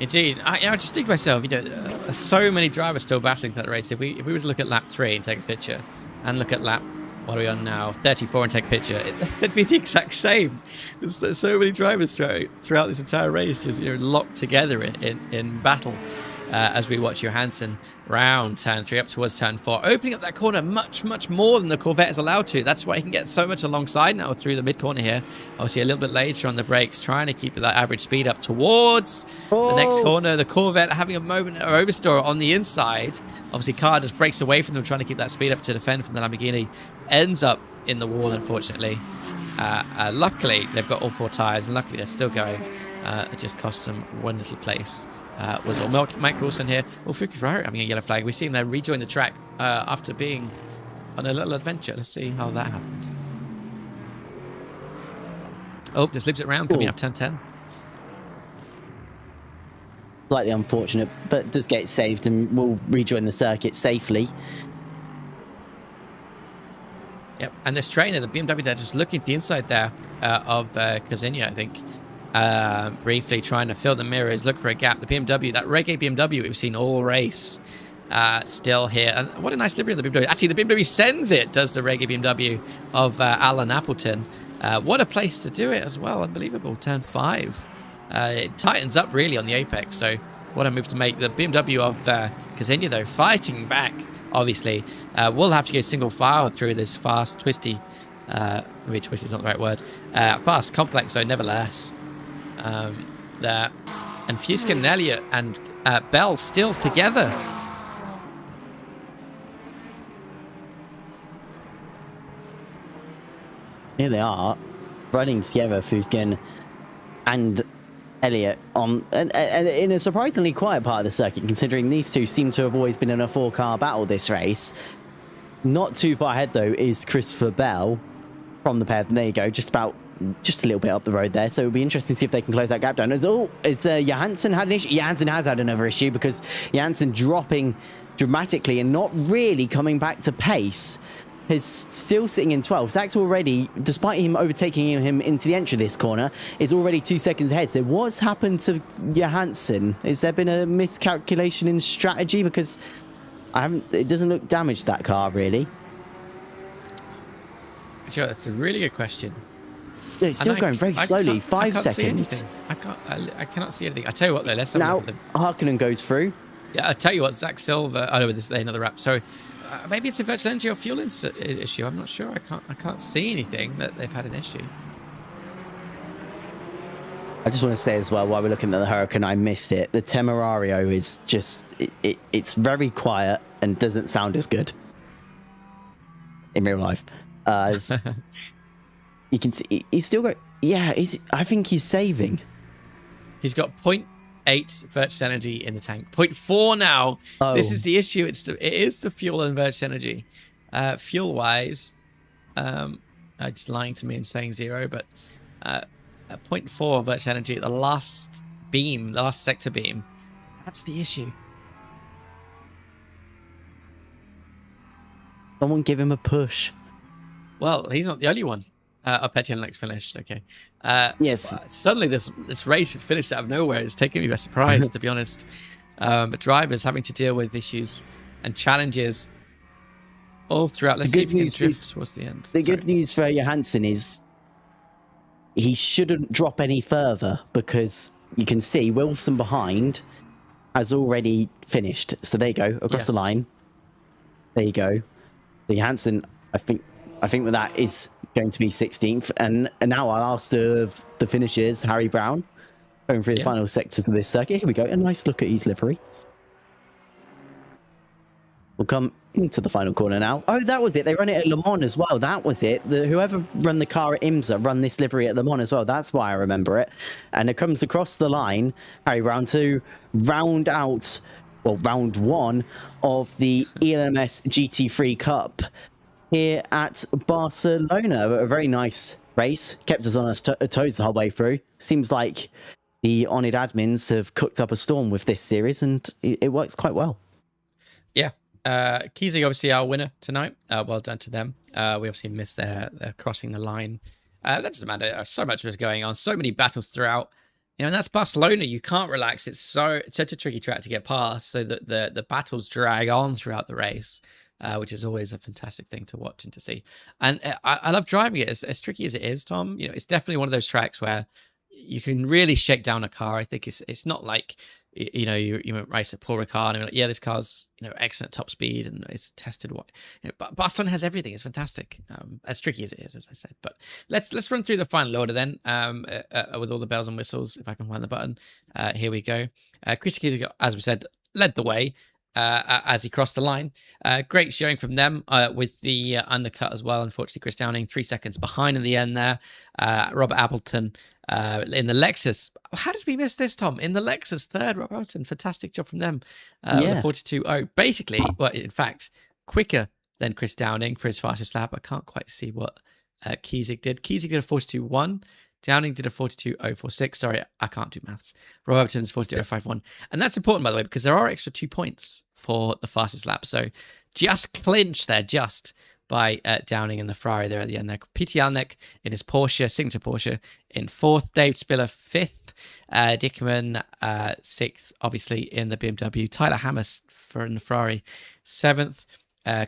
Indeed. I just think to myself, so many drivers still battling that race. If we were to look at lap 3 and take a picture, and look at lap, what are we on now, 34 and take a picture, it'd be the exact same. There's so many drivers throughout this entire race just locked together in battle. As we watch Johansson round turn 3 up towards turn 4, opening up that corner much more than the Corvette is allowed to. That's why he can get so much alongside now through the mid corner here. Obviously a little bit later on the brakes, trying to keep that average speed up towards the next corner. The Corvette having a moment of overstore on the inside. Obviously car just breaks away from them, trying to keep that speed up to defend from the Lamborghini. Ends up in the wall, unfortunately. Luckily they've got all 4 tyres, and luckily they're still going. It just cost them one little place. Was all Mike Wilson here. Well, Fuki Ferrari having a yellow flag. We see him there rejoin the track after being on a little adventure. Let's see how that happened. Oh, just lives it round, coming up 10-10. Slightly unfortunate, but does get saved and will rejoin the circuit safely. Yep, and this trainer, the BMW, they're just looking to the inside there of Kazinha, I think. Briefly trying to fill the mirrors, look for a gap. The BMW, that reggae BMW we've seen all race, still here. And what a nice livery of the BMW. Actually, the BMW sends it, does the reggae BMW of Alan Appleton. What a place to do it as well. Unbelievable. Turn 5. It tightens up really on the apex. So what a move to make. The BMW of Kazinha, though, fighting back, obviously. Will have to go single file through this fast, twisty, maybe twisty is not the right word, fast, complex, so nevertheless. There. And Fuskin and Elliott and Bell still together. Here they are, running together, Fuskin and Elliott, on and in a surprisingly quiet part of the circuit, considering these two seem to have always been in a 4-car battle this race. Not too far ahead, though, is Christopher Bell from the pair. There you go, just about just a little bit up the road there. So it'll be interesting to see if they can close that gap down. Has Johansson had an issue? Johansson has had another issue because Johansson dropping dramatically and not really coming back to pace. Is still sitting in 12th. Zach's already, despite him overtaking him into the entry of this corner, is already 2 seconds ahead. So what's happened to Johansson? Has there been a miscalculation in strategy? Because it doesn't look damaged, that car, really. Sure, that's a really good question. It's still going very slowly. 5 seconds. I cannot see anything. I tell you what, though, let's have a look at Harkonnen goes through. Yeah, I tell you what, Zach Silver. Oh no, this is another wrap. So maybe it's a virtual energy or fuel issue. I'm not sure. I can't see anything that they've had an issue. I just want to say as well, while we're looking at the Huracan, I missed it. The Temerario is just it's very quiet and doesn't sound as good in real life. As you can see, he's still got. Yeah, I think he's saving. He's got 0.8 virtual energy in the tank. 0.4 now. Oh. This is the issue. It is the fuel and virtual energy. Fuel wise, it's lying to me and saying 0, but 0.4 virtual energy at the last beam, the last sector beam. That's the issue. Someone give him a push. Well, he's not the only one. Petianek's finished. Okay. Yes. Suddenly, this race has finished out of nowhere. It's taken me by surprise, to be honest. But drivers having to deal with issues and challenges all throughout. Let's see if he can drift towards the end. The good news for Johansson is he shouldn't drop any further because you can see Wilson behind has already finished. So there you go, across the line. There you go. The Johansson, I think with that is going to be 16th, and now I'll ask the finishers, Harry Brown, going through the final sectors of this circuit. Here we go, a nice look at his livery. We'll come into the final corner now. Oh, that was it. They run it at Le Mans as well. That was it. Whoever run the car at IMSA run this livery at Le Mans as well. That's why I remember it. And it comes across the line, Harry Brown, to round out, well, round 1 of the ELMS GT3 Cup here at Barcelona. A very nice race. Kept us on our toes the whole way through. Seems like the oNiD admins have cooked up a storm with this series, and it works quite well. Yeah. Kiesig, obviously, our winner tonight. Well done to them. We obviously missed their crossing the line. That doesn't matter. So much was going on. So many battles throughout. You know, and that's Barcelona. You can't relax. It's such a tricky track to get past, so that the battles drag on throughout the race. Which is always a fantastic thing to watch and to see. And I love driving it. As tricky as it is, Tom, you know, it's definitely one of those tracks where you can really shake down a car. I think it's not like, you know, you race a poorer car and you're like, yeah, this car's, you know, excellent top speed and it's tested. But Barcelona has everything. It's fantastic. As tricky as it is, as I said. But let's run through the final order then, with all the bells and whistles, if I can find the button. Here we go. Chris Kiesig, as we said, led the way. As he crossed the line. Great showing from them with the undercut as well. Unfortunately, Chris Downing 3 seconds behind in the end there. Robert Appleton in the Lexus. How did we miss this, Tom? In the Lexus, third, Robert Appleton. Fantastic job from them. With a 42.0. Basically, well, in fact, quicker than Chris Downing for his fastest lap. I can't quite see what Kiesig did. Kiesig did a 42.1. Downing did a 42.046. Sorry, I can't do maths. Rob Everton's 42.051. And that's important, by the way, because there are extra 2 points for the fastest lap. So just clinched there, just by Downing in the Ferrari there at the end there. Petianek in his Porsche, signature Porsche, in 4th. Dave Spiller, 5th. Dickman, 6th, obviously, in the BMW. Tyler Hammers for in the Ferrari, 7th.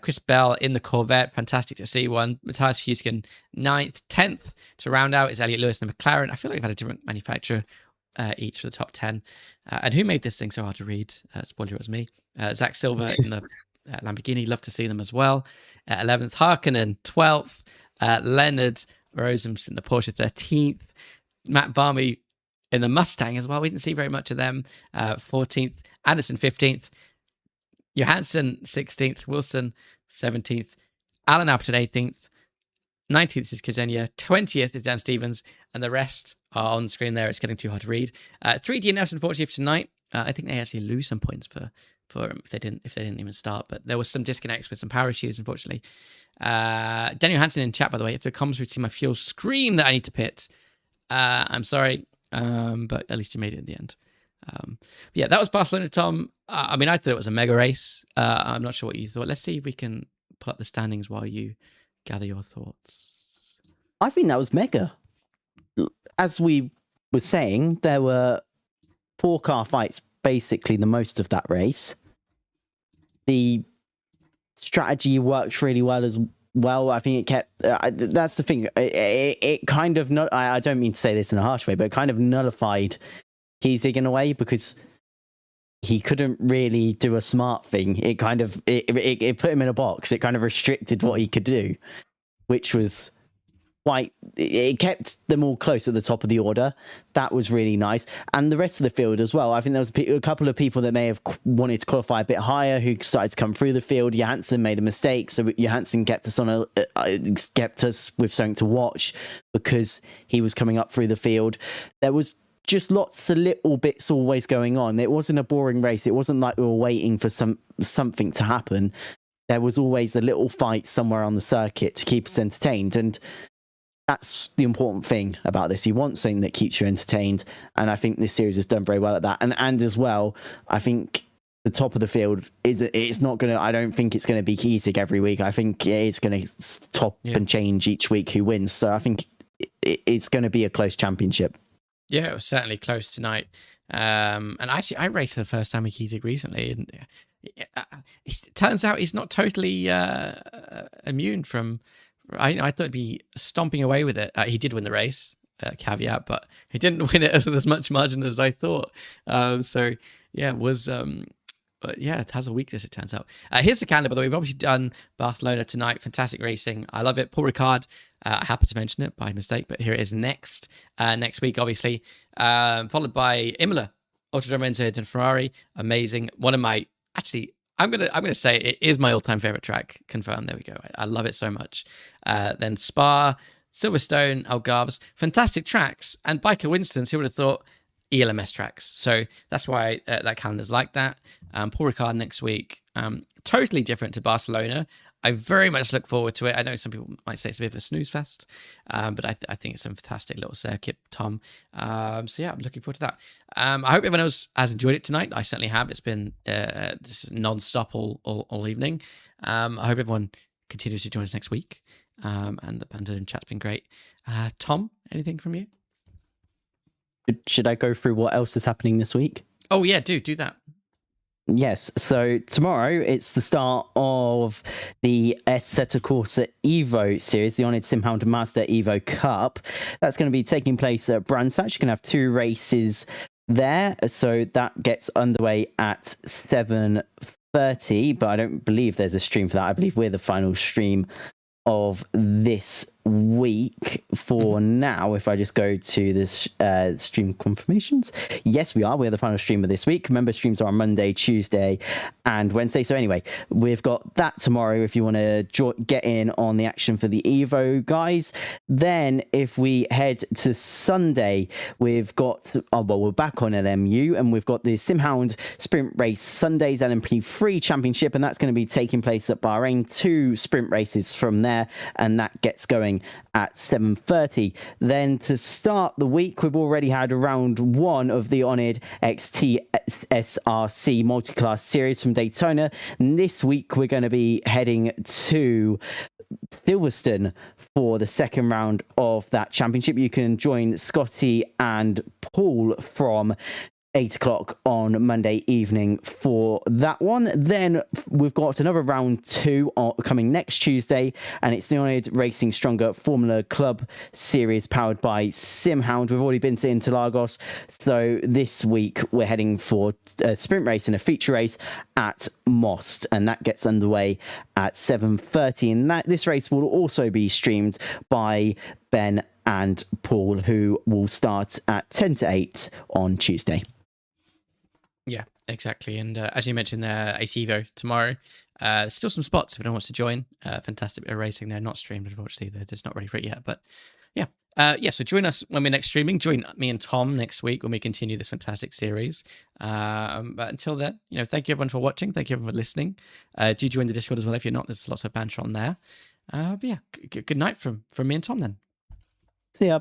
Chris Bell in the Corvette, fantastic to see one. Matthias Fusken, 9th. 10th to round out is Elliot Lewis and McLaren. I feel like we've had a different manufacturer each for the top 10. And who made this thing so hard to read? Spoiler, it was me. Zach Silver in the Lamborghini, love to see them as well. 11th, Harkonnen, 12th. Leonard Rosems in the Porsche, 13th. Matt Barmy in the Mustang as well. We didn't see very much of them. 14th. Anderson, 15th. Johansson, 16th. Wilson, 17th. Alan Appleton, 18th. 19th is Kazenia. 20th is Dan Stevens. And the rest are on the screen there. It's getting too hard to read. 3 DNFs, unfortunately, for tonight. I think they actually lose some points for for if they didn't even start. But there was some disconnects with some power issues, unfortunately. Daniel Hansen in chat, by the way, if it comes through to my fuel, scream that I need to pit. I'm sorry, but at least you made it in the end. Yeah, that was Barcelona, Tom. I mean, I thought it was a mega race. I'm not sure what you thought. Let's see if we can pull up the standings while you gather your thoughts. I think that was mega. As we were saying, there were 4 car fights, basically the most of that race. The strategy worked really well as well. I think it kept... that's the thing. It kind of... I don't mean to say this in a harsh way, but it kind of nullified Kiesig in a way, because he couldn't really do a smart thing. It kind of... It put him in a box. It kind of restricted what he could do, which was... it kept them all close at the top of the order. That was really nice. And the rest of the field as well. I think there was a couple of people that may have wanted to qualify a bit higher who started to come through the field. Johansson made a mistake, so Johansson kept us kept us with something to watch because he was coming up through the field. There was just lots of little bits always going on. It wasn't a boring race. It wasn't like we were waiting for something to happen. There was always a little fight somewhere on the circuit to keep us entertained, and that's the important thing about this. You want something that keeps you entertained, and I think this series has done very well at that. And as well, I think the top of the field it's not going to... I don't think it's going to be Kiesig every week. I think it's going to stop and change each week who wins. So I think it's going to be a close championship. Yeah, it was certainly close tonight. And actually, I raced for the first time with Kiesig recently, and it turns out he's not totally immune from... I thought he'd be stomping away with it. He did win the race, caveat, but he didn't win it with as much margin as I thought. So yeah, it was. But yeah, it has a weakness, it turns out. Here's the calendar, by the way. We've obviously done Barcelona tonight. Fantastic racing. I love it. Paul Ricard. I happened to mention it by mistake, but here it is next week, obviously. Followed by Imola, Autodromo Enzo and Ferrari. Amazing. One of my I'm gonna say it is my all-time favorite track. Confirmed. There we go. I love it so much. Then Spa, Silverstone, Algarves, fantastic tracks. And by coincidence, who would have thought ELMS tracks? So that's why that calendar's like that. Paul Ricard next week. Totally different to Barcelona. I very much look forward to it. I know some people might say it's a bit of a snooze fest, but I think it's a fantastic little circuit, Tom. So yeah, I'm looking forward to that. I hope everyone else has enjoyed it tonight. I certainly have. It's been just non-stop all evening. I hope everyone continues to join us next week. And the banter and chat's been great. Tom, anything from you? Should I go through what else is happening this week? Oh yeah, do that. Yes, so tomorrow it's the start of the Assetto Corsa Evo series, the oNiD SimHound Mazda Evo Cup. That's going to be taking place at Brandsatch. You can have 2 races there, so that gets underway at 7:30, but I don't believe there's a stream for that. I believe we're the final stream of this week for now. If I just go to this stream confirmations, yes, we are. We're the final stream of this week. Remember, streams are on Monday, Tuesday, and Wednesday. So anyway, we've got that tomorrow if you want to get in on the action for the Evo, guys. Then if we head to Sunday, we've got we're back on LMU, and we've got the SimHound Sprint Race Sundays LMP3 Championship, and that's going to be taking place at Bahrain. 2 sprint races from there, and that gets going at 7:30. Then to start the week, we've already had round 1 of the oNiD XT SRC multi-class series from Daytona. And this week we're going to be heading to Silverstone for the second round of that championship. You can join Scotty and Paul from 8 o'clock on Monday evening for that one. Then we've got another round 2 coming next Tuesday, and it's the oNiD Racing Stronger Formula Club series powered by SimHound. We've already been to Interlagos, so this week we're heading for a sprint race and a feature race at Most, and that gets underway at 7:30. And this race will also be streamed by Ben and Paul, who will start at 10 to 8 on Tuesday. Yeah, exactly. And as you mentioned there, Ace Evo tomorrow. Still some spots if anyone wants to join. Fantastic bit of racing there. Not streamed, unfortunately. They're just not ready for it yet. But Yeah, so join us when we're next streaming. Join me and Tom next week when we continue this fantastic series. But until then, thank you everyone for watching. Thank you everyone for listening. Do join the Discord as well if you're not. There's lots of banter on there. But yeah, good night from me and Tom then. See ya.